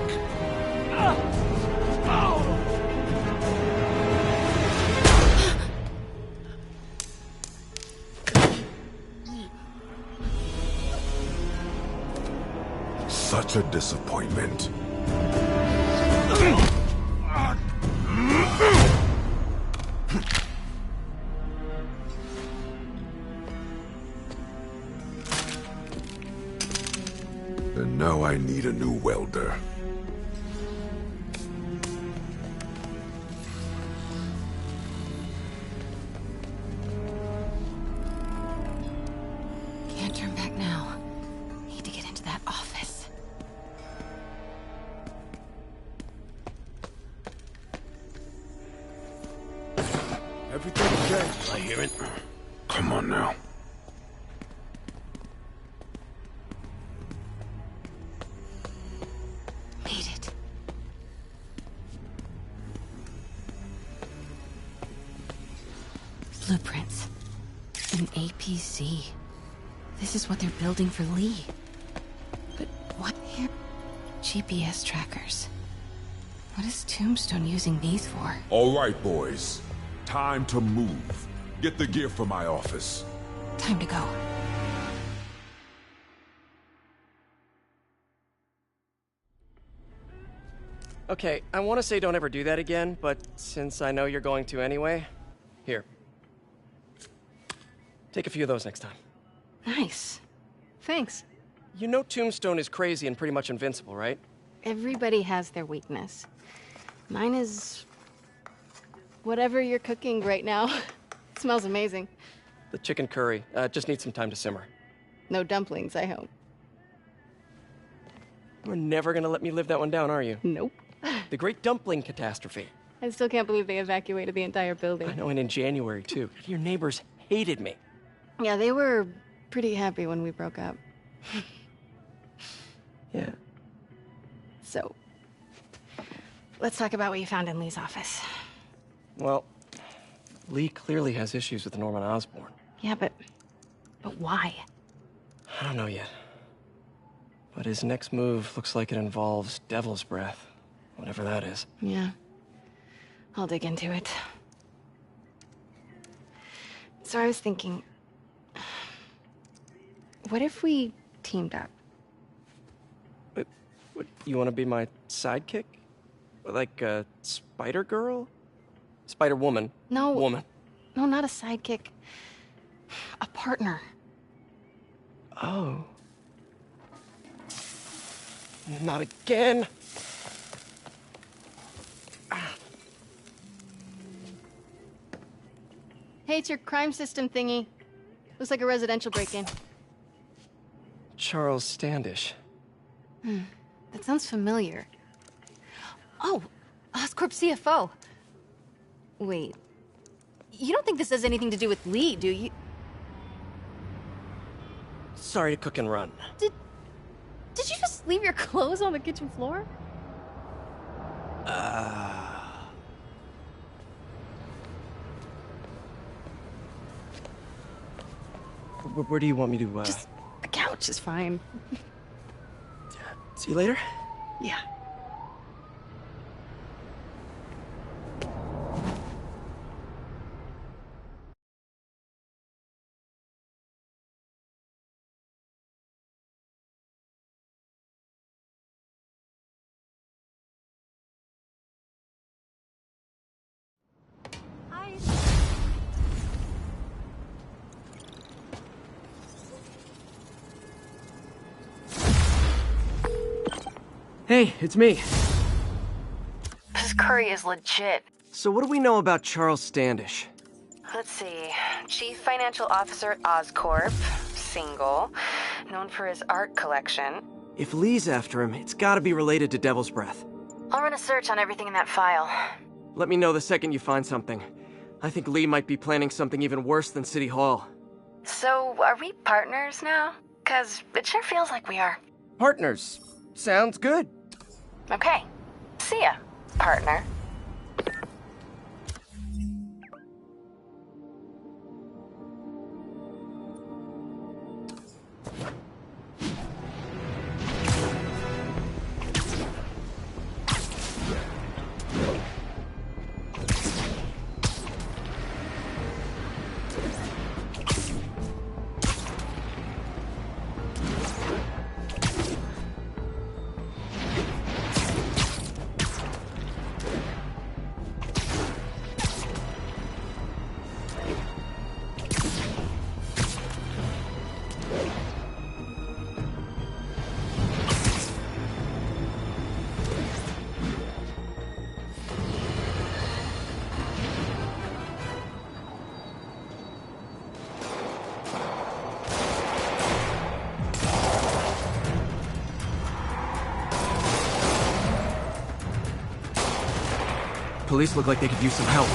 Such a disappointment. And now I need a new welder. Can't turn back now. Need to get into that office. Everything okay? I hear it. Come on now. Made it. Blueprints. An APC. This is what they're building for Lee. But what here? GPS trackers. What is Tombstone using these for? All right, boys. Time to move. Get the gear from my office. Time to go. Okay, I want to say don't ever do that again, but since I know you're going to anyway, here. Take a few of those next time. Nice. Thanks. You know Tombstone is crazy and pretty much invincible, right? Everybody has their weakness. Mine is... whatever you're cooking right now. It smells amazing. The chicken curry. Just needs some time to simmer. No dumplings, I hope. You're never gonna let me live that one down, are you? Nope. The Great Dumpling Catastrophe. I still can't believe they evacuated the entire building. I know, and in January, too. Your neighbors hated me. Yeah, they were pretty happy when we broke up. Yeah. So, let's talk about what you found in Lee's office. Well, Lee clearly has issues with Norman Osborn. Yeah, but why? I don't know yet. But his next move looks like it involves Devil's Breath. Whatever that is. Yeah. I'll dig into it. So I was thinking... what if we teamed up? What, you want to be my sidekick? Like a spider girl? Spider woman. No. Woman. No, not a sidekick. A partner. Oh. Not again. Hey, it's your crime system thingy. Looks like a residential break-in. Charles Standish. That sounds familiar. Oh, Oscorp CFO. Wait. You don't think this has anything to do with Lee, do you? Sorry to cook and run. Did you just leave your clothes on the kitchen floor? Where do you want me to, Just the couch is fine. See you later? Yeah. Hey, it's me. This curry is legit. So what do we know about Charles Standish? Let's see. Chief Financial Officer at Oscorp. Single. Known for his art collection. If Lee's after him, it's gotta be related to Devil's Breath. I'll run a search on everything in that file. Let me know the second you find something. I think Lee might be planning something even worse than City Hall. So, are we partners now? 'Cause it sure feels like we are. Partners. Sounds good. Okay. See ya, partner. Police look like they could use some help.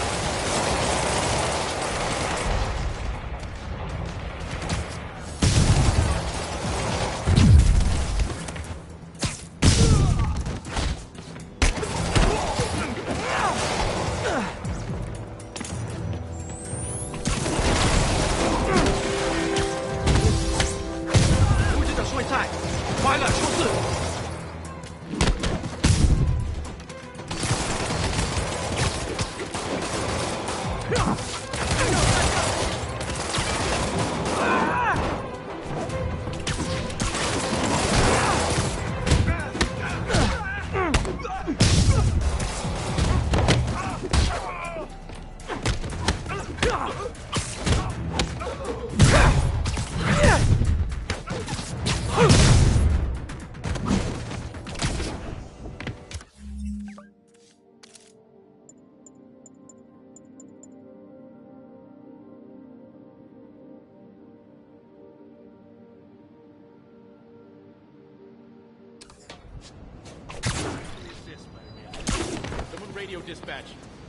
Radio dispatch.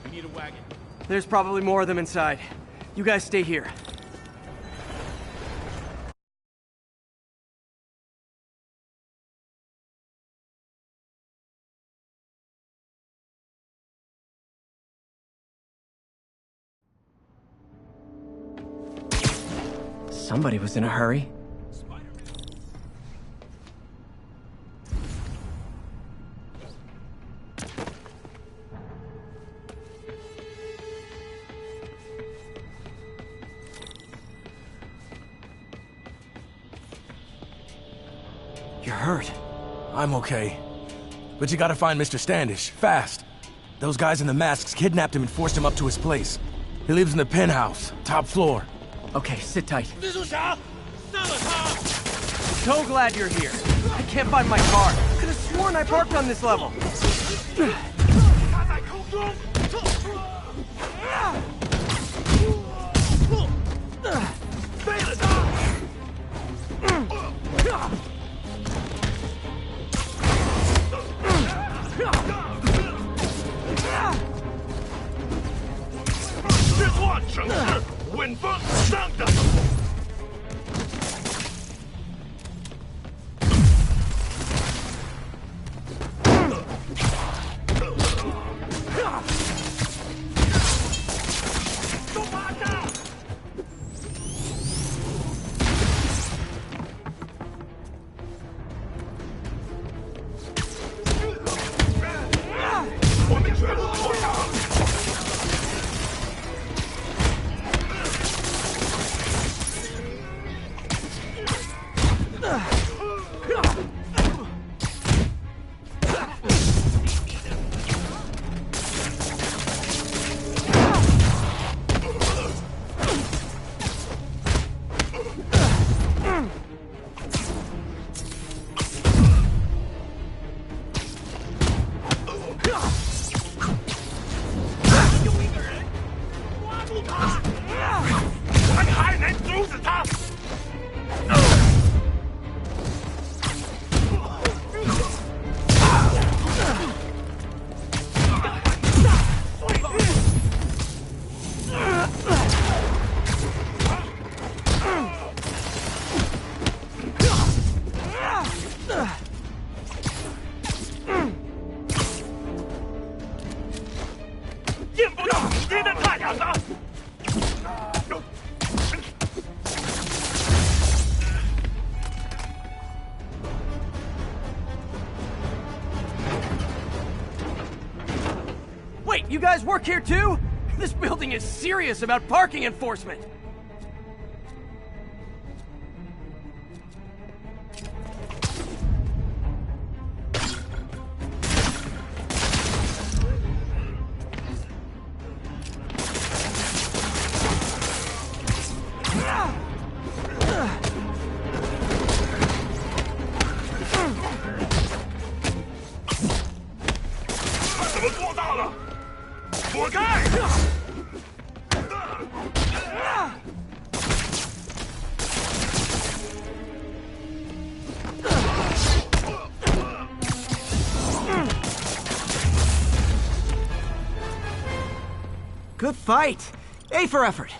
We need a wagon. There's probably more of them inside. You guys stay here. Somebody was in a hurry. You're hurt. I'm okay. But you gotta find Mr. Standish, fast. Those guys in the masks kidnapped him and forced him up to his place. He lives in the penthouse, top floor. Okay, sit tight. 蜘蛛侠，杀了他！ So glad you're here. I can't find my car. Could have sworn I parked on this level. 他在空中。飞了他！ 这座城市稳风上的。 Ugh! You guys work here too? This building is serious about parking enforcement. Good fight. A for effort.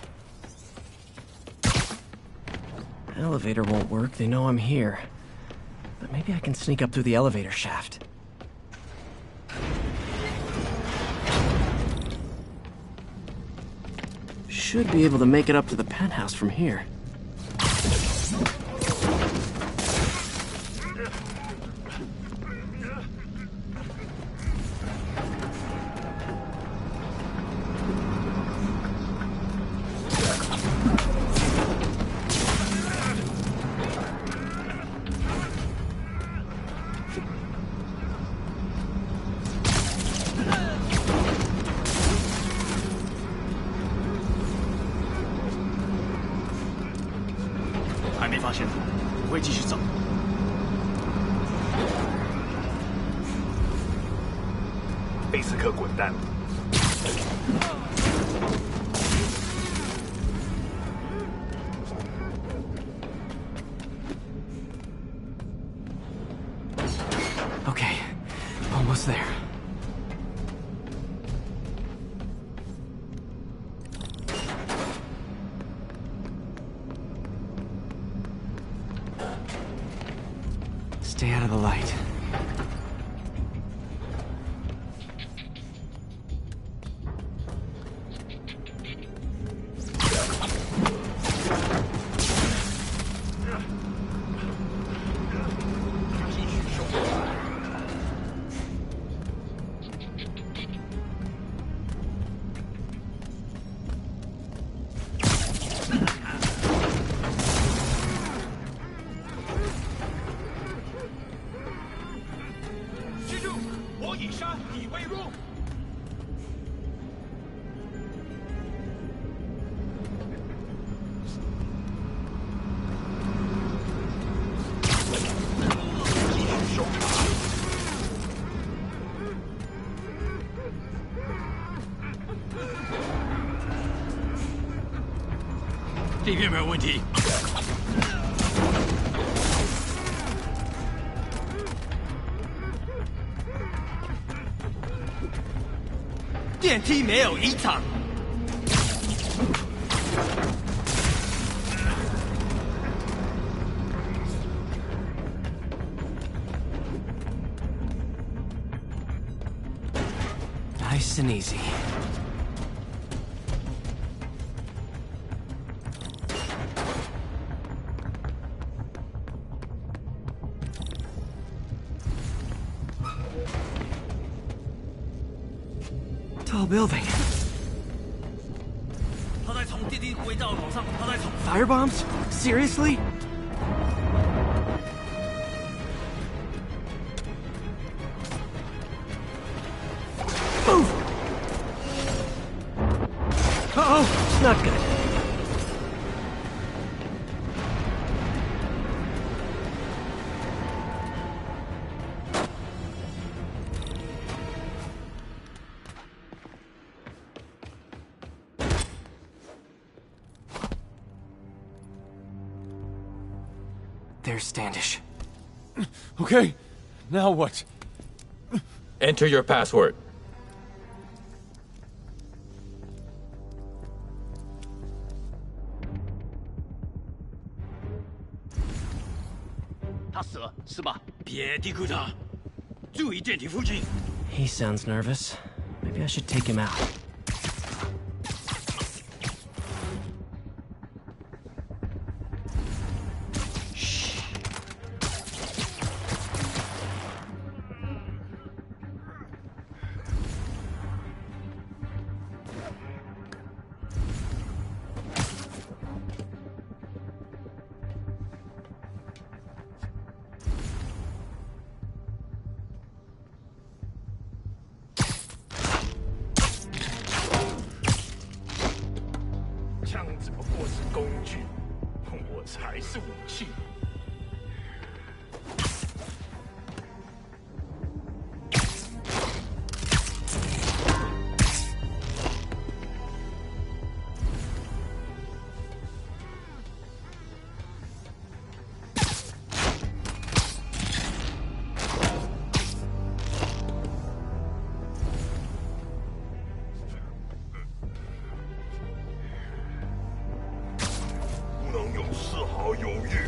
Elevator won't work. They know I'm here. But maybe I can sneak up through the elevator shaft. Should be able to make it up to the penthouse from here. Okay, almost there. Stay out of the light. Nice and easy. Tall building. Firebombs? Seriously? Move! Uh-oh, not good. There's Standish. Okay, now what? Enter your password. He sounds nervous. Maybe I should take him out. 才是武器。不能有丝毫犹豫。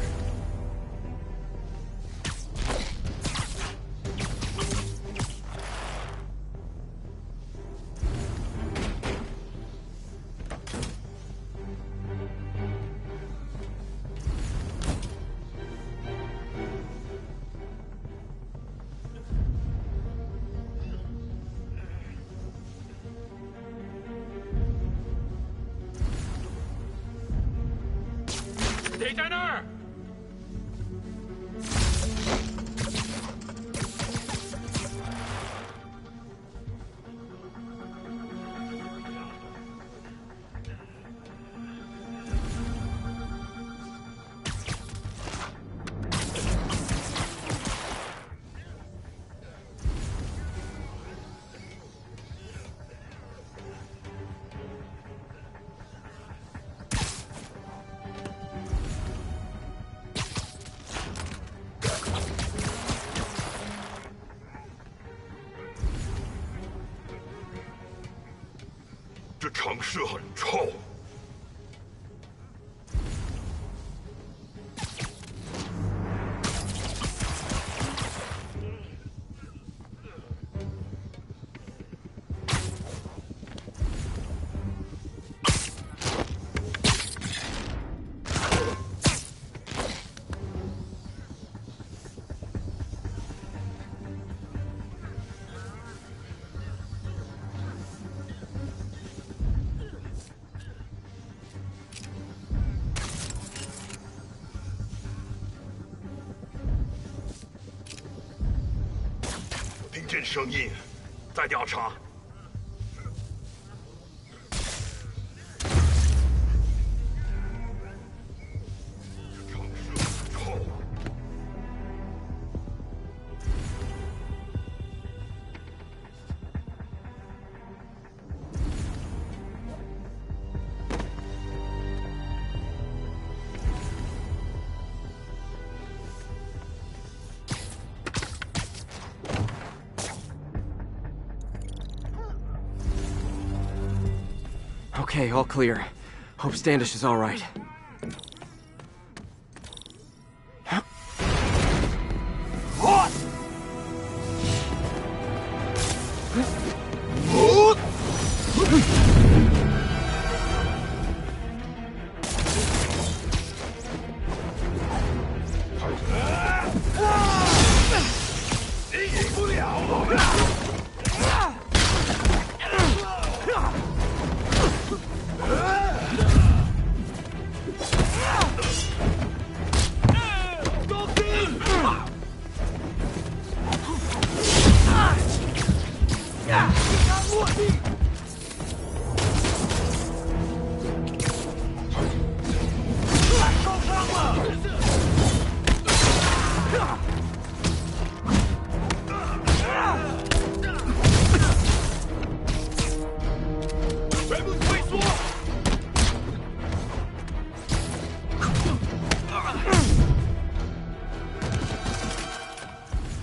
谁在那儿？这城市很臭。听见声音，在调查。城市很臭。Okay, all clear. Hope Standish is all right.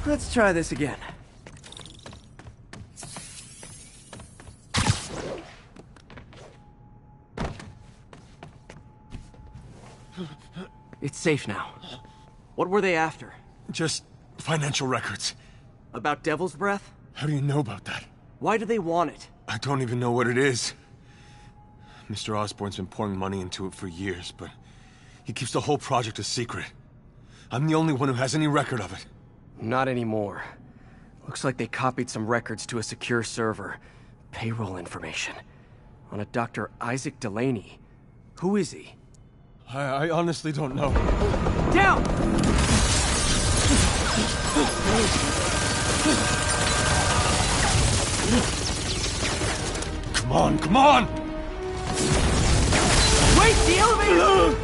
Let's try this again. It's safe now. What were they after? Just financial records. About Devil's Breath? How do you know about that? Why do they want it? I don't even know what it is. Mr. Osborn's been pouring money into it for years, but he keeps the whole project a secret. I'm the only one who has any record of it. Not anymore. Looks like they copied some records to a secure server. Payroll information. On a Dr. Isaac Delaney. Who is he? I honestly don't know. Down! Come on, come on! Wait, the elevator!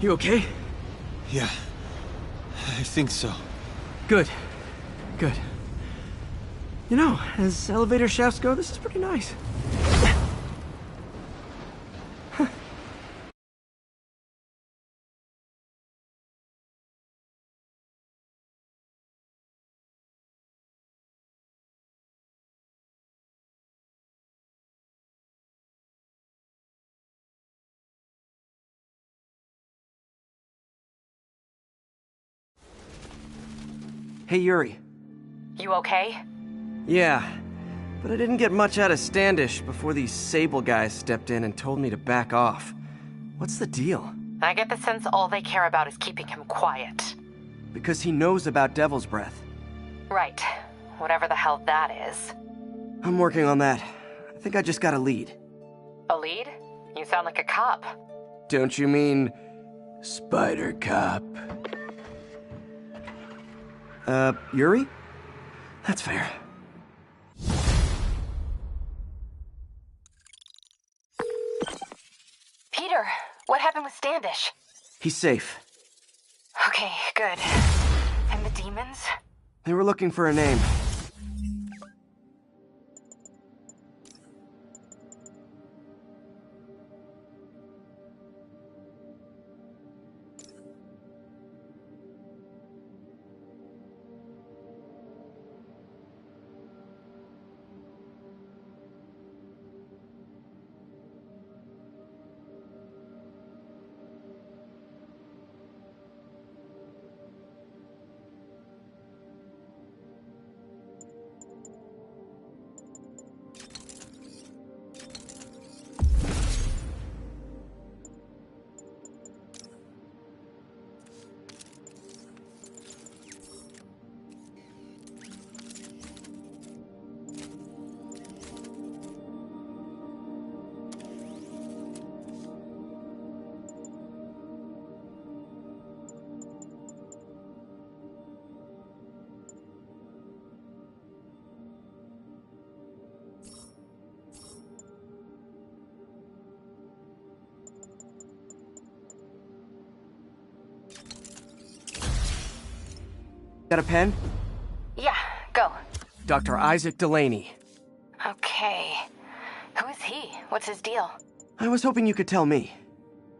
You okay? Yeah. I think so. Good. Good. You know, as elevator shafts go, this is pretty nice. Hey, Yuri. You okay? Yeah, but I didn't get much out of Standish before these Sable guys stepped in and told me to back off. What's the deal? I get the sense all they care about is keeping him quiet. Because he knows about Devil's Breath. Right. Whatever the hell that is. I'm working on that. I think I just got a lead. A lead? You sound like a cop. Don't you mean... Spider Cop? Yuri? That's fair. Peter, what happened with Standish? He's safe. Okay, good. And the demons? They were looking for a name. Got a pen? Yeah, go. Dr. Isaac Delaney. Okay. Who is he? What's his deal? I was hoping you could tell me.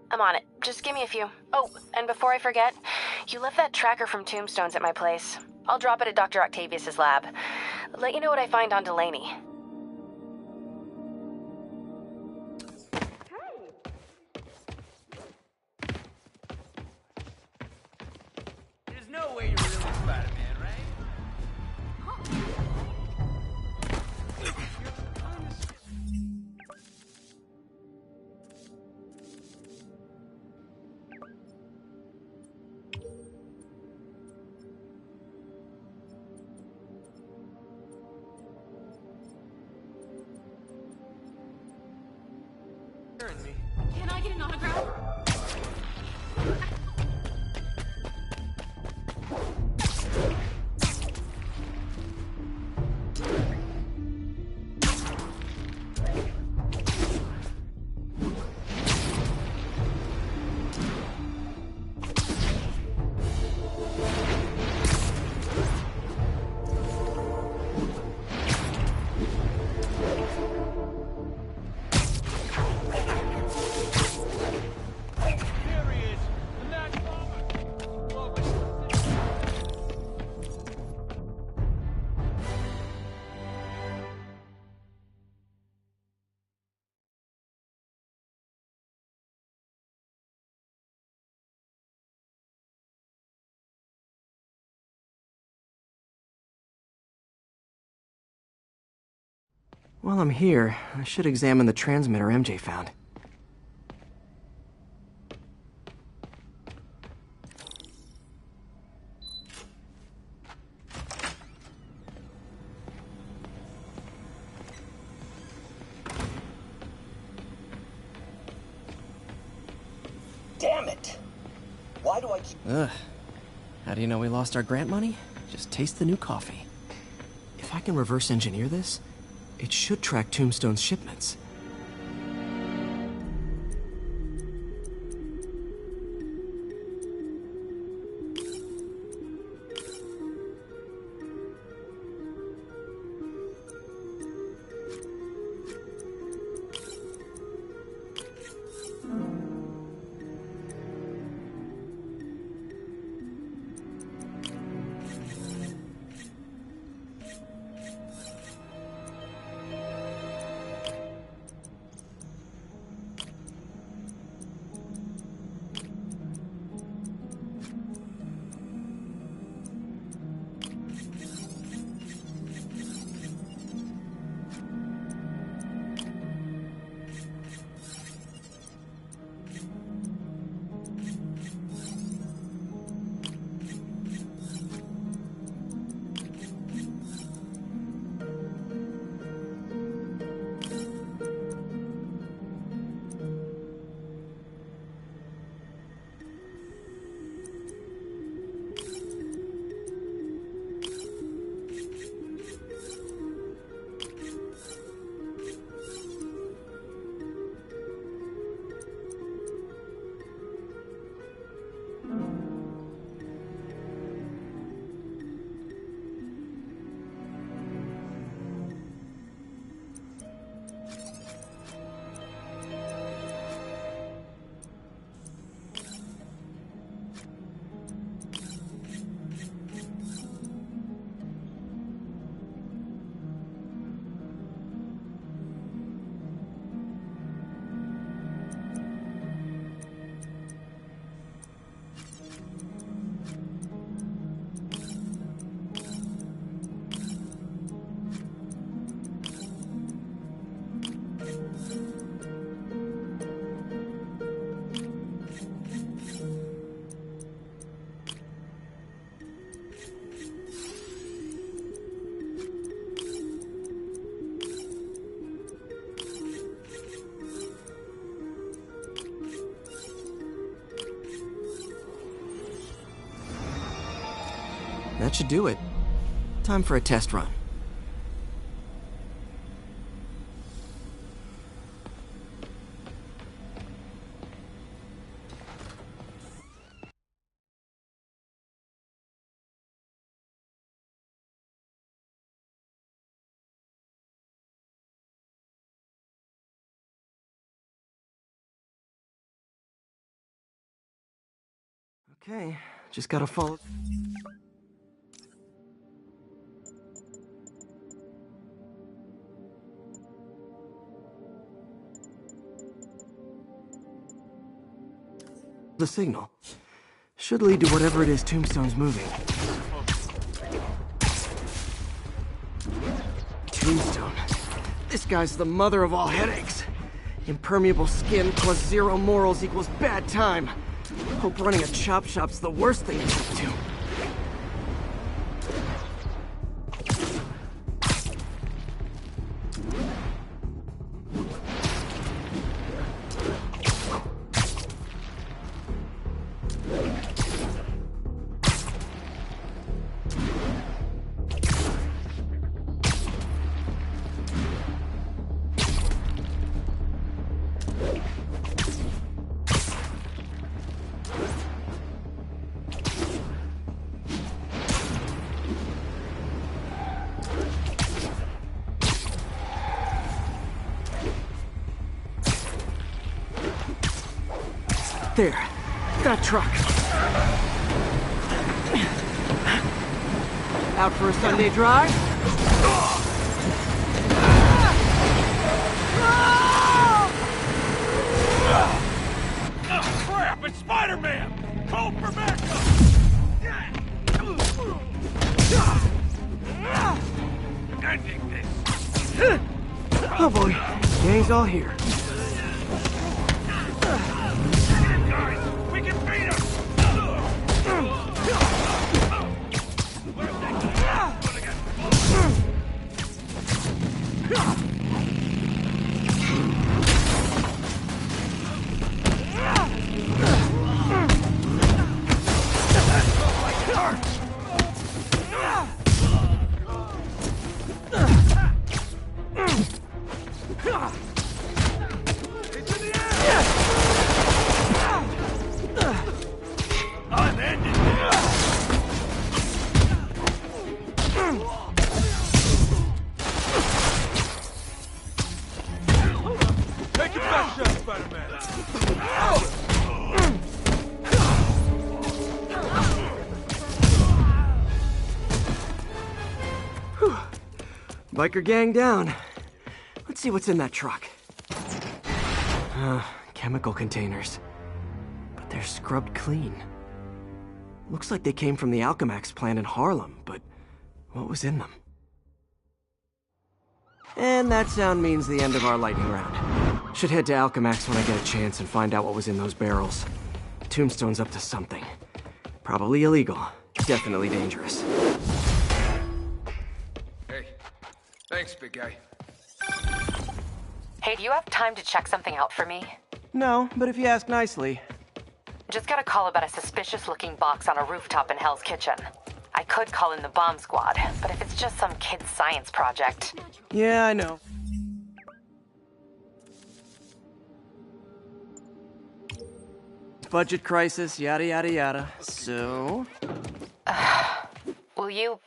I'm on it. Just give me a few. Oh, and before I forget, you left that tracker from Tombstones at my place. I'll drop it at Dr. Octavius's lab. Let you know what I find on Delaney. There's no way you're really Spider-Man, right? Can I get an autograph? While I'm here, I should examine the transmitter MJ found. Damn it! Why do I keep... Ugh. How do you know we lost our grant money? Just taste the new coffee. If I can reverse engineer this, it should track Tombstone's shipments. That should do it. Time for a test run. Okay, just gotta follow... the signal. Should lead to whatever it is Tombstone's moving. Tombstone. This guy's the mother of all headaches. Impermeable skin plus zero morals equals bad time. Hope running a chop shop's the worst thing he's up to. There. That truck. Out for a Sunday drive? Crap! It's Spider-Man! Call for backup! Ending this! Oh boy. Gang's all here. Biker gang down. Let's see what's in that truck. Chemical containers. But they're scrubbed clean. Looks like they came from the Alchemax plant in Harlem, but what was in them? And that sound means the end of our lightning round. Should head to Alchemax when I get a chance and find out what was in those barrels. Tombstone's up to something. Probably illegal. Definitely dangerous. Thanks, big guy. Hey, do you have time to check something out for me? No, but if you ask nicely. Just got a call about a suspicious-looking box on a rooftop in Hell's Kitchen. I could call in the bomb squad, but if it's just some kid's science project... Yeah, I know. Budget crisis, yada yada yada. So... will you...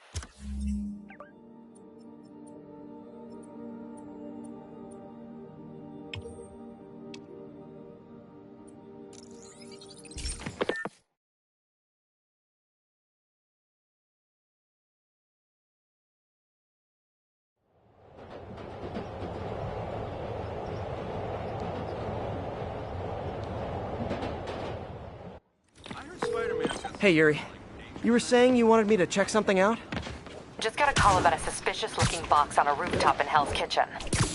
Hey, Yuri. You were saying you wanted me to check something out? Just got a call about a suspicious-looking box on a rooftop in Hell's Kitchen.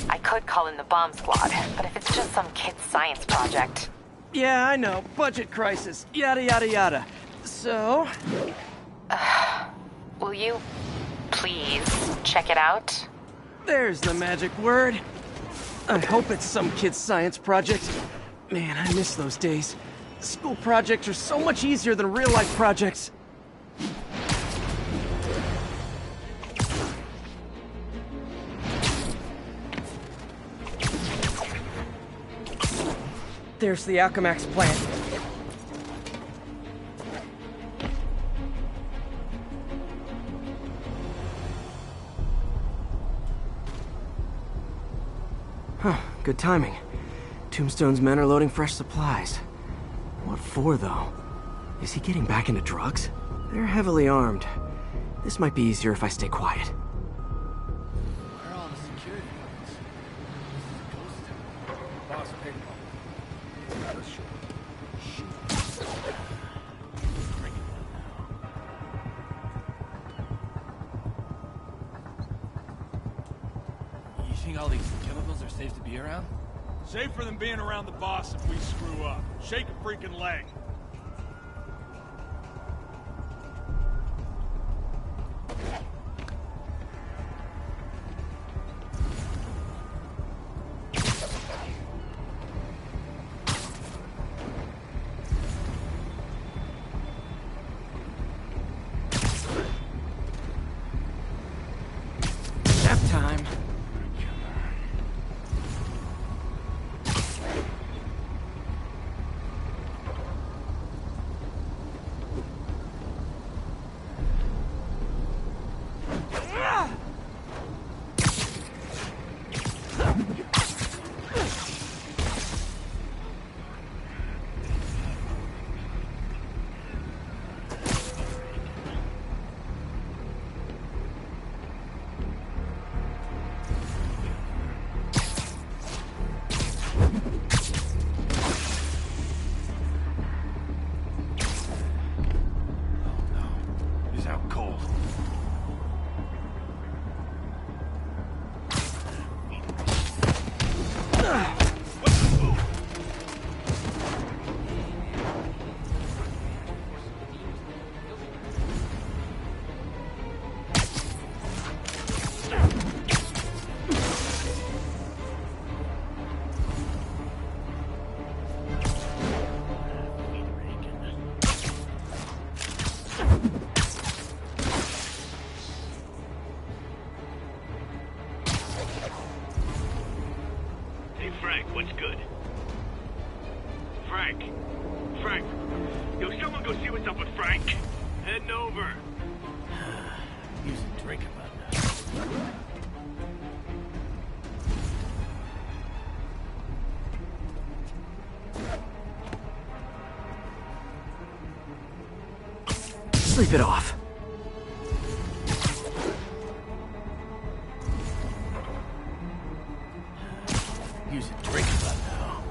I could call in the bomb squad, but if it's just some kid's science project... Yeah, I know. Budget crisis. Yada yada yada. So... will you please check it out? There's the magic word. I hope it's some kid's science project. Man, I miss those days. School projects are so much easier than real-life projects. There's the Alchemax plant. Huh, good timing. Tombstone's men are loading fresh supplies. What for, though? Is he getting back into drugs? They're heavily armed. This might be easier if I stay quiet. Where are all the security guards? This is a ghost town. Boss, pick them up. Let's shoot. You think all these chemicals are safe to be around? Safer than being around the boss if we screw up. Shake a freaking leg. Nap time. He's out cold. Hey, Frank, what's good? Frank! Frank! Yo, someone go see what's up with Frank! Heading over! Use a drink about that. Sleep it off. Use a drink about now.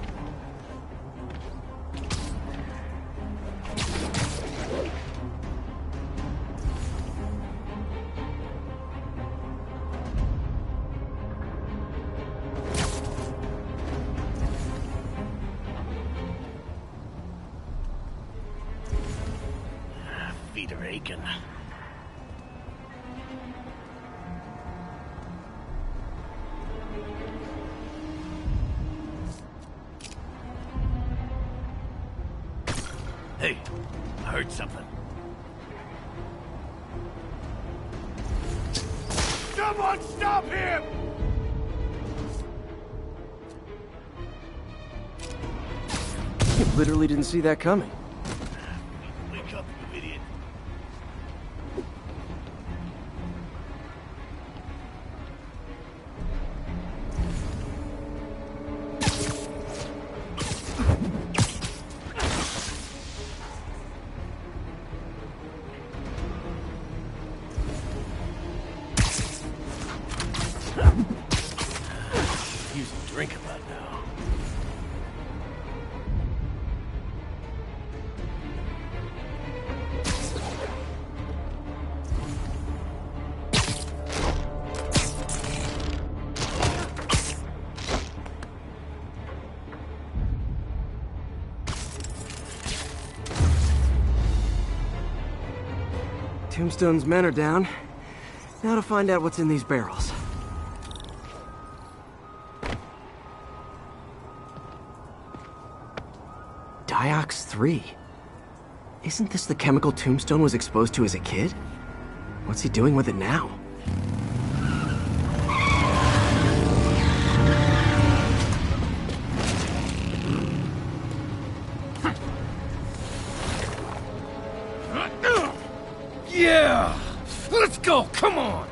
Feet are aching. Hey, I heard something. Someone stop him! You literally didn't see that coming. Wake up, you idiot. Use a drink about now. Tombstone's men are down. Now to find out what's in these barrels. Diox 3. Isn't this the chemical Tombstone was exposed to as a kid? What's he doing with it now? Yeah! Let's go, come on!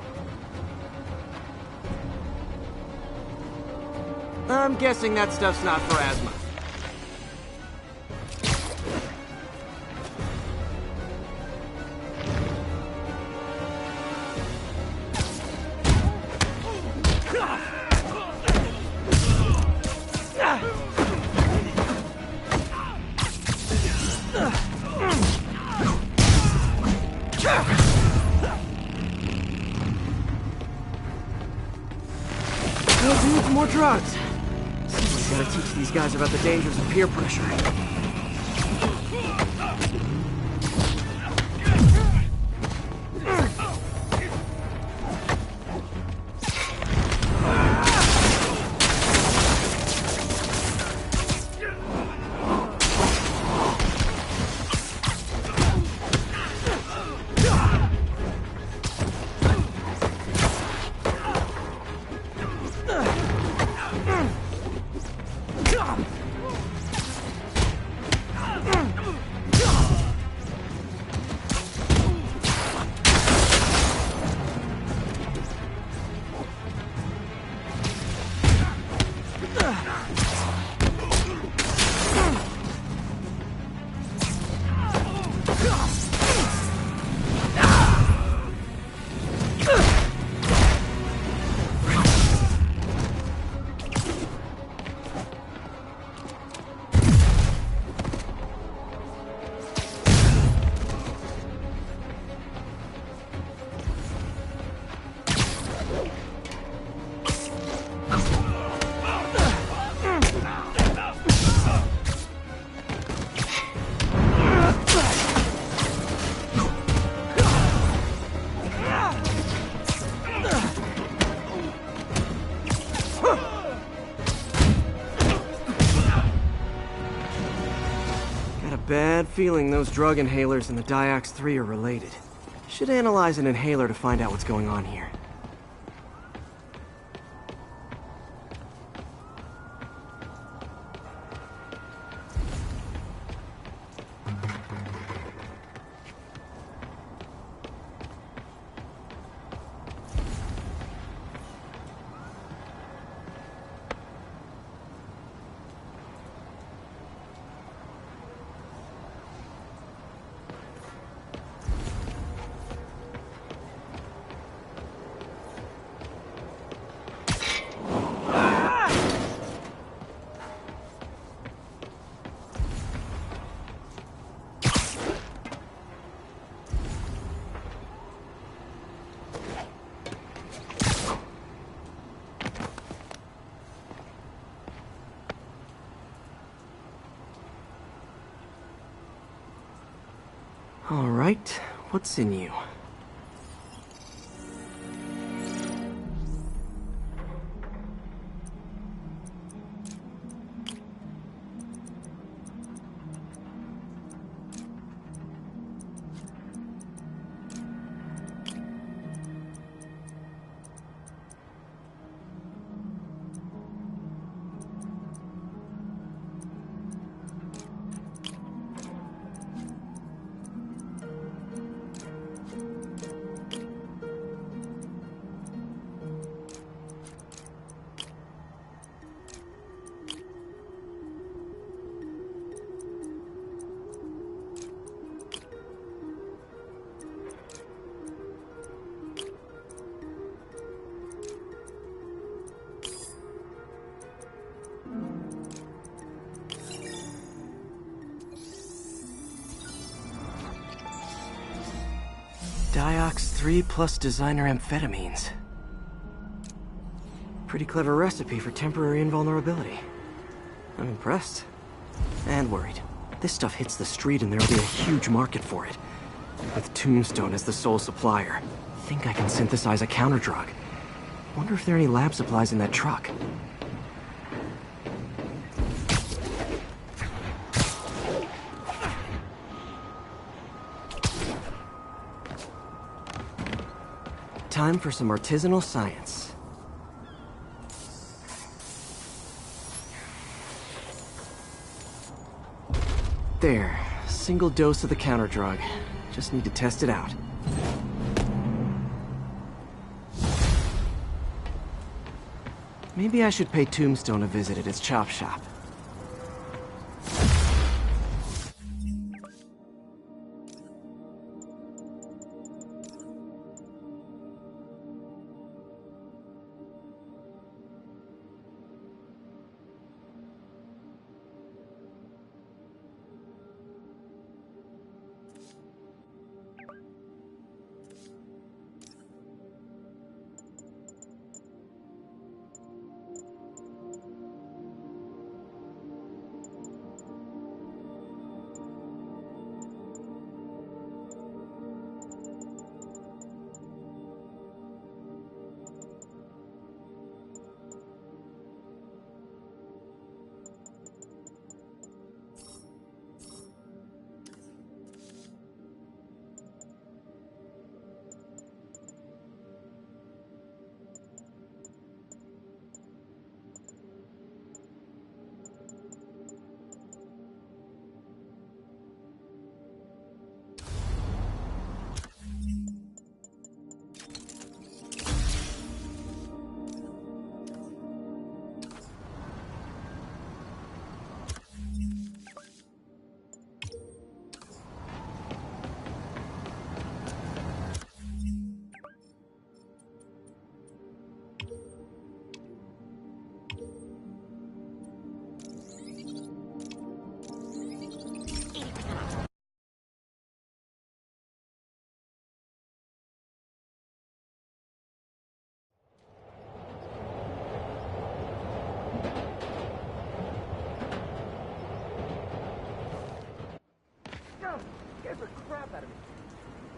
I'm guessing that stuff's not for asthma. More drugs. Someone's gotta teach these guys about the dangers of peer pressure. Bad feeling those drug inhalers and the Diox 3 are related. Should analyze an inhaler to find out what's going on here. All right, what's in you? Diox 3 plus designer amphetamines. Pretty clever recipe for temporary invulnerability. I'm impressed. And worried. This stuff hits the street and there'll be a huge market for it. With Tombstone as the sole supplier. Think I can synthesize a counterdrug. Wonder if there are any lab supplies in that truck. Time for some artisanal science. There. Single dose of the counterdrug. Just need to test it out. Maybe I should pay Tombstone a visit at his chop shop.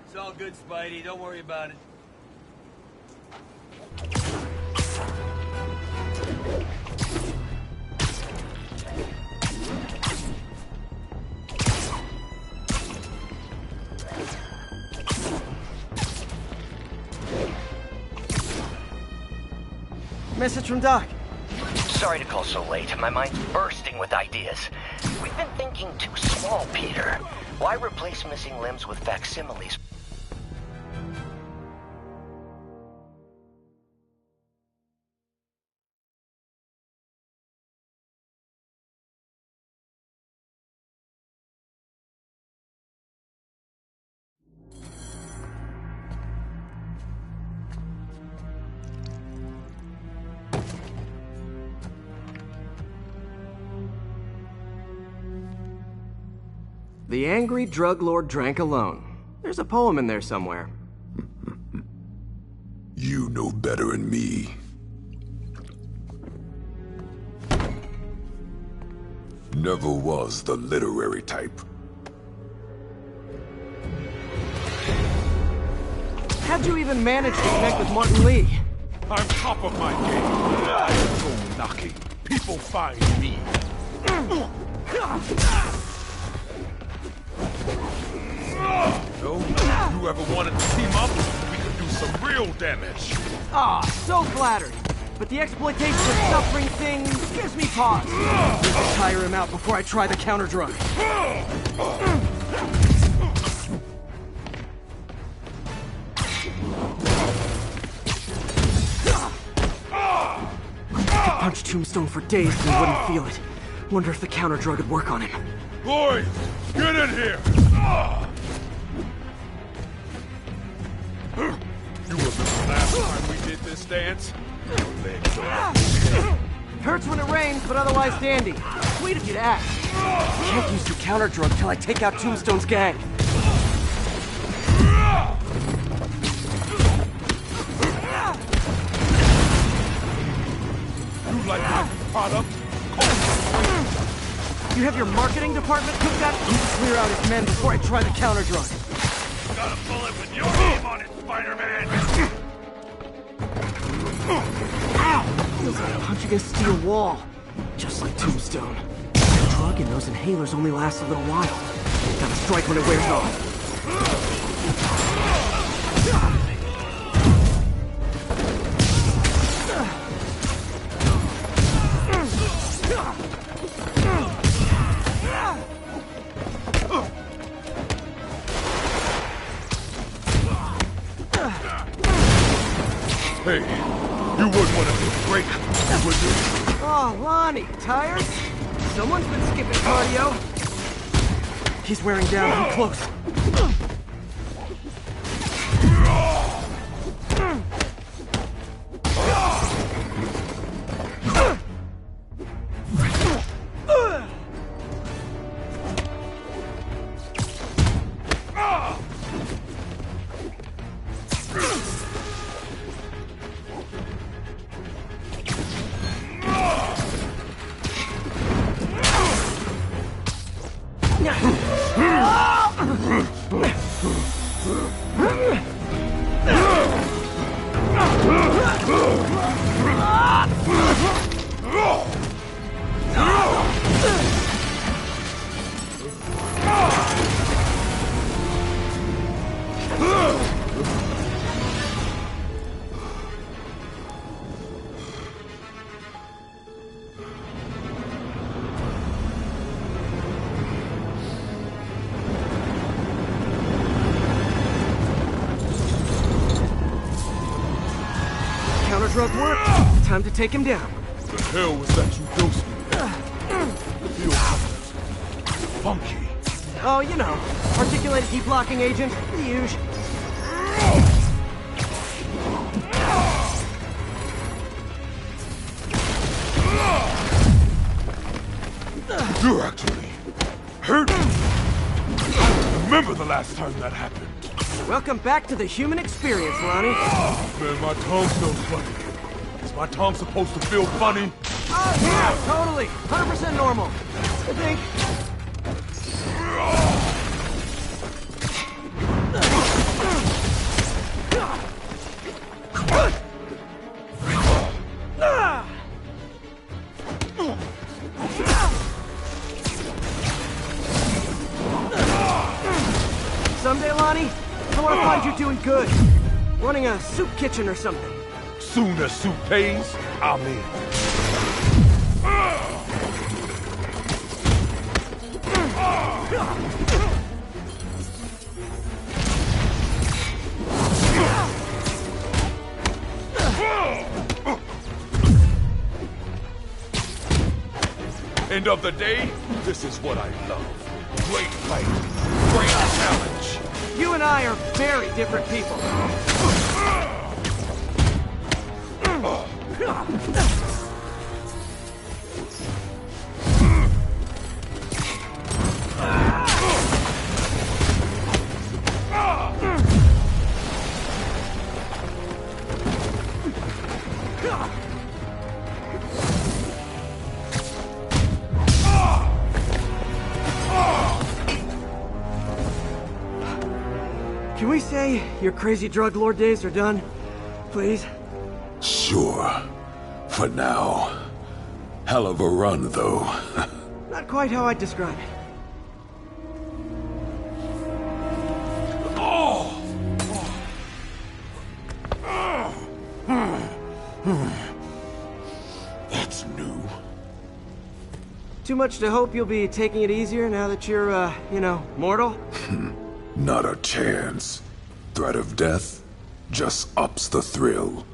It's all good, Spidey. Don't worry about it. Message from Doc. Sorry to call so late. My mind's bursting with ideas. We've been thinking too small, Peter. Why replace missing limbs with facsimiles? The angry drug lord drank alone. There's a poem in there somewhere. You know better than me. Never was the literary type. How'd you even manage to connect with Martin Lee? I'm top of my game. I go knocking. People find me. No, you ever wanted to team up? We could do some real damage. Ah, so flattered. But the exploitation of suffering thing gives me pause. I'll tire him out before I try the counter drug. I could punch Tombstone for days and he wouldn't feel it. Wonder if the counter drug would work on him. Boys, get in here! You remember last time we did this dance? Your legs are... Hurts when it rains, but otherwise dandy. Sweet of you to ask. Can't use your counter drug till I take out Tombstone's gang. You like my product? You have your marketing department cooked up? You clear out his men before I try the counter drug. Got a bullet with your name on it, Spider-Man! Ow! Feels like punching a steel wall. Just like Tombstone. The drug in those inhalers only lasts a little while. Gotta strike when it wears off. Hey, You wouldn't want to break, would you? Oh, Lonnie, tired? Someone's been skipping cardio. He's wearing down. I'm close. Drug work. Time to take him down. The hell was that you dosed me with? Feels funky. Oh, you know, articulated heat blocking agent, the usual. You're actually hurting. I remember the last time that happened. Welcome back to the human experience, Lonnie. Man, my tongue feels funny. Is my tongue supposed to feel funny? Oh, yeah, totally. 100% normal. I think. Someday, Lonnie, I want to find you doing good. Running a soup kitchen or something. Soon as soup pays, I'm in. End of the day, this is what I love. Great fight, great challenge. You and I are very different people. Can we say your crazy drug lord days are done? Please? Sure. For now. Hell of a run, though. Not quite how I'd describe it. That's new. Too much to hope you'll be taking it easier now that you're, mortal? Not a chance. Threat of death just ups the thrill.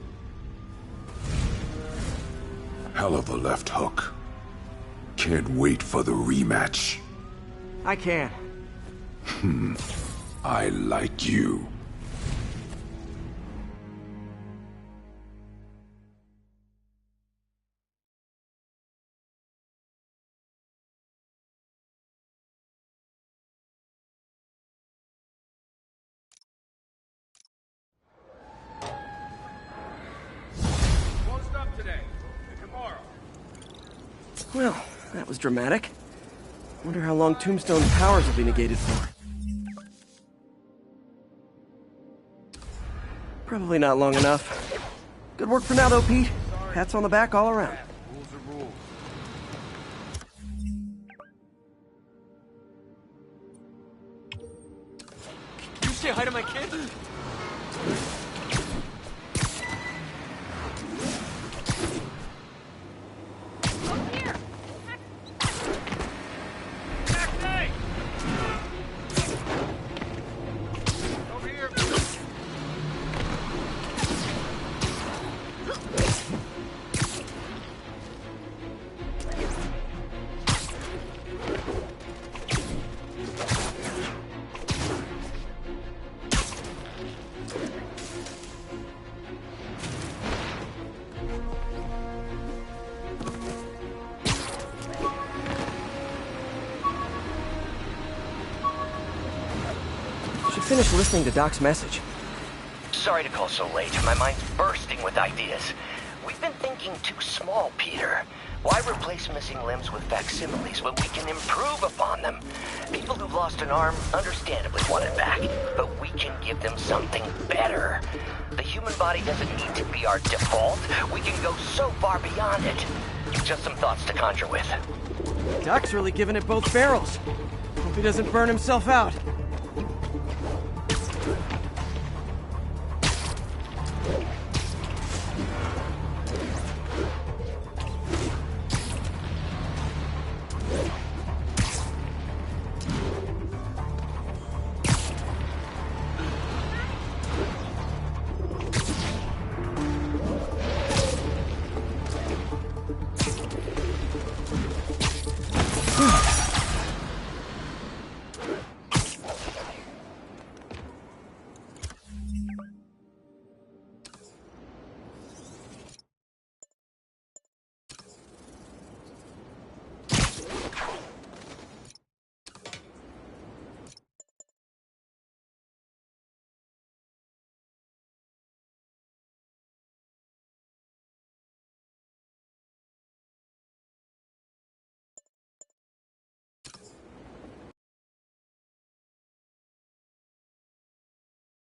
Hell of a left hook. Can't wait for the rematch. I can. I like you. Well, that was dramatic. Wonder how long Tombstone's powers will be negated for. Probably not long enough. Good work for now, though, Pete. Pats on the back all around. Rules are rules. You say hi to my kid? should finish listening to Doc's message. Sorry to call so late. My mind's bursting with ideas. We've been thinking too small, Peter. Why replace missing limbs with facsimiles when we can improve upon them? People who've lost an arm understandably want it back, but we can give them something better. The human body doesn't need to be our default. We can go so far beyond it. Just some thoughts to conjure with. Doc's really giving it both barrels. Hope he doesn't burn himself out.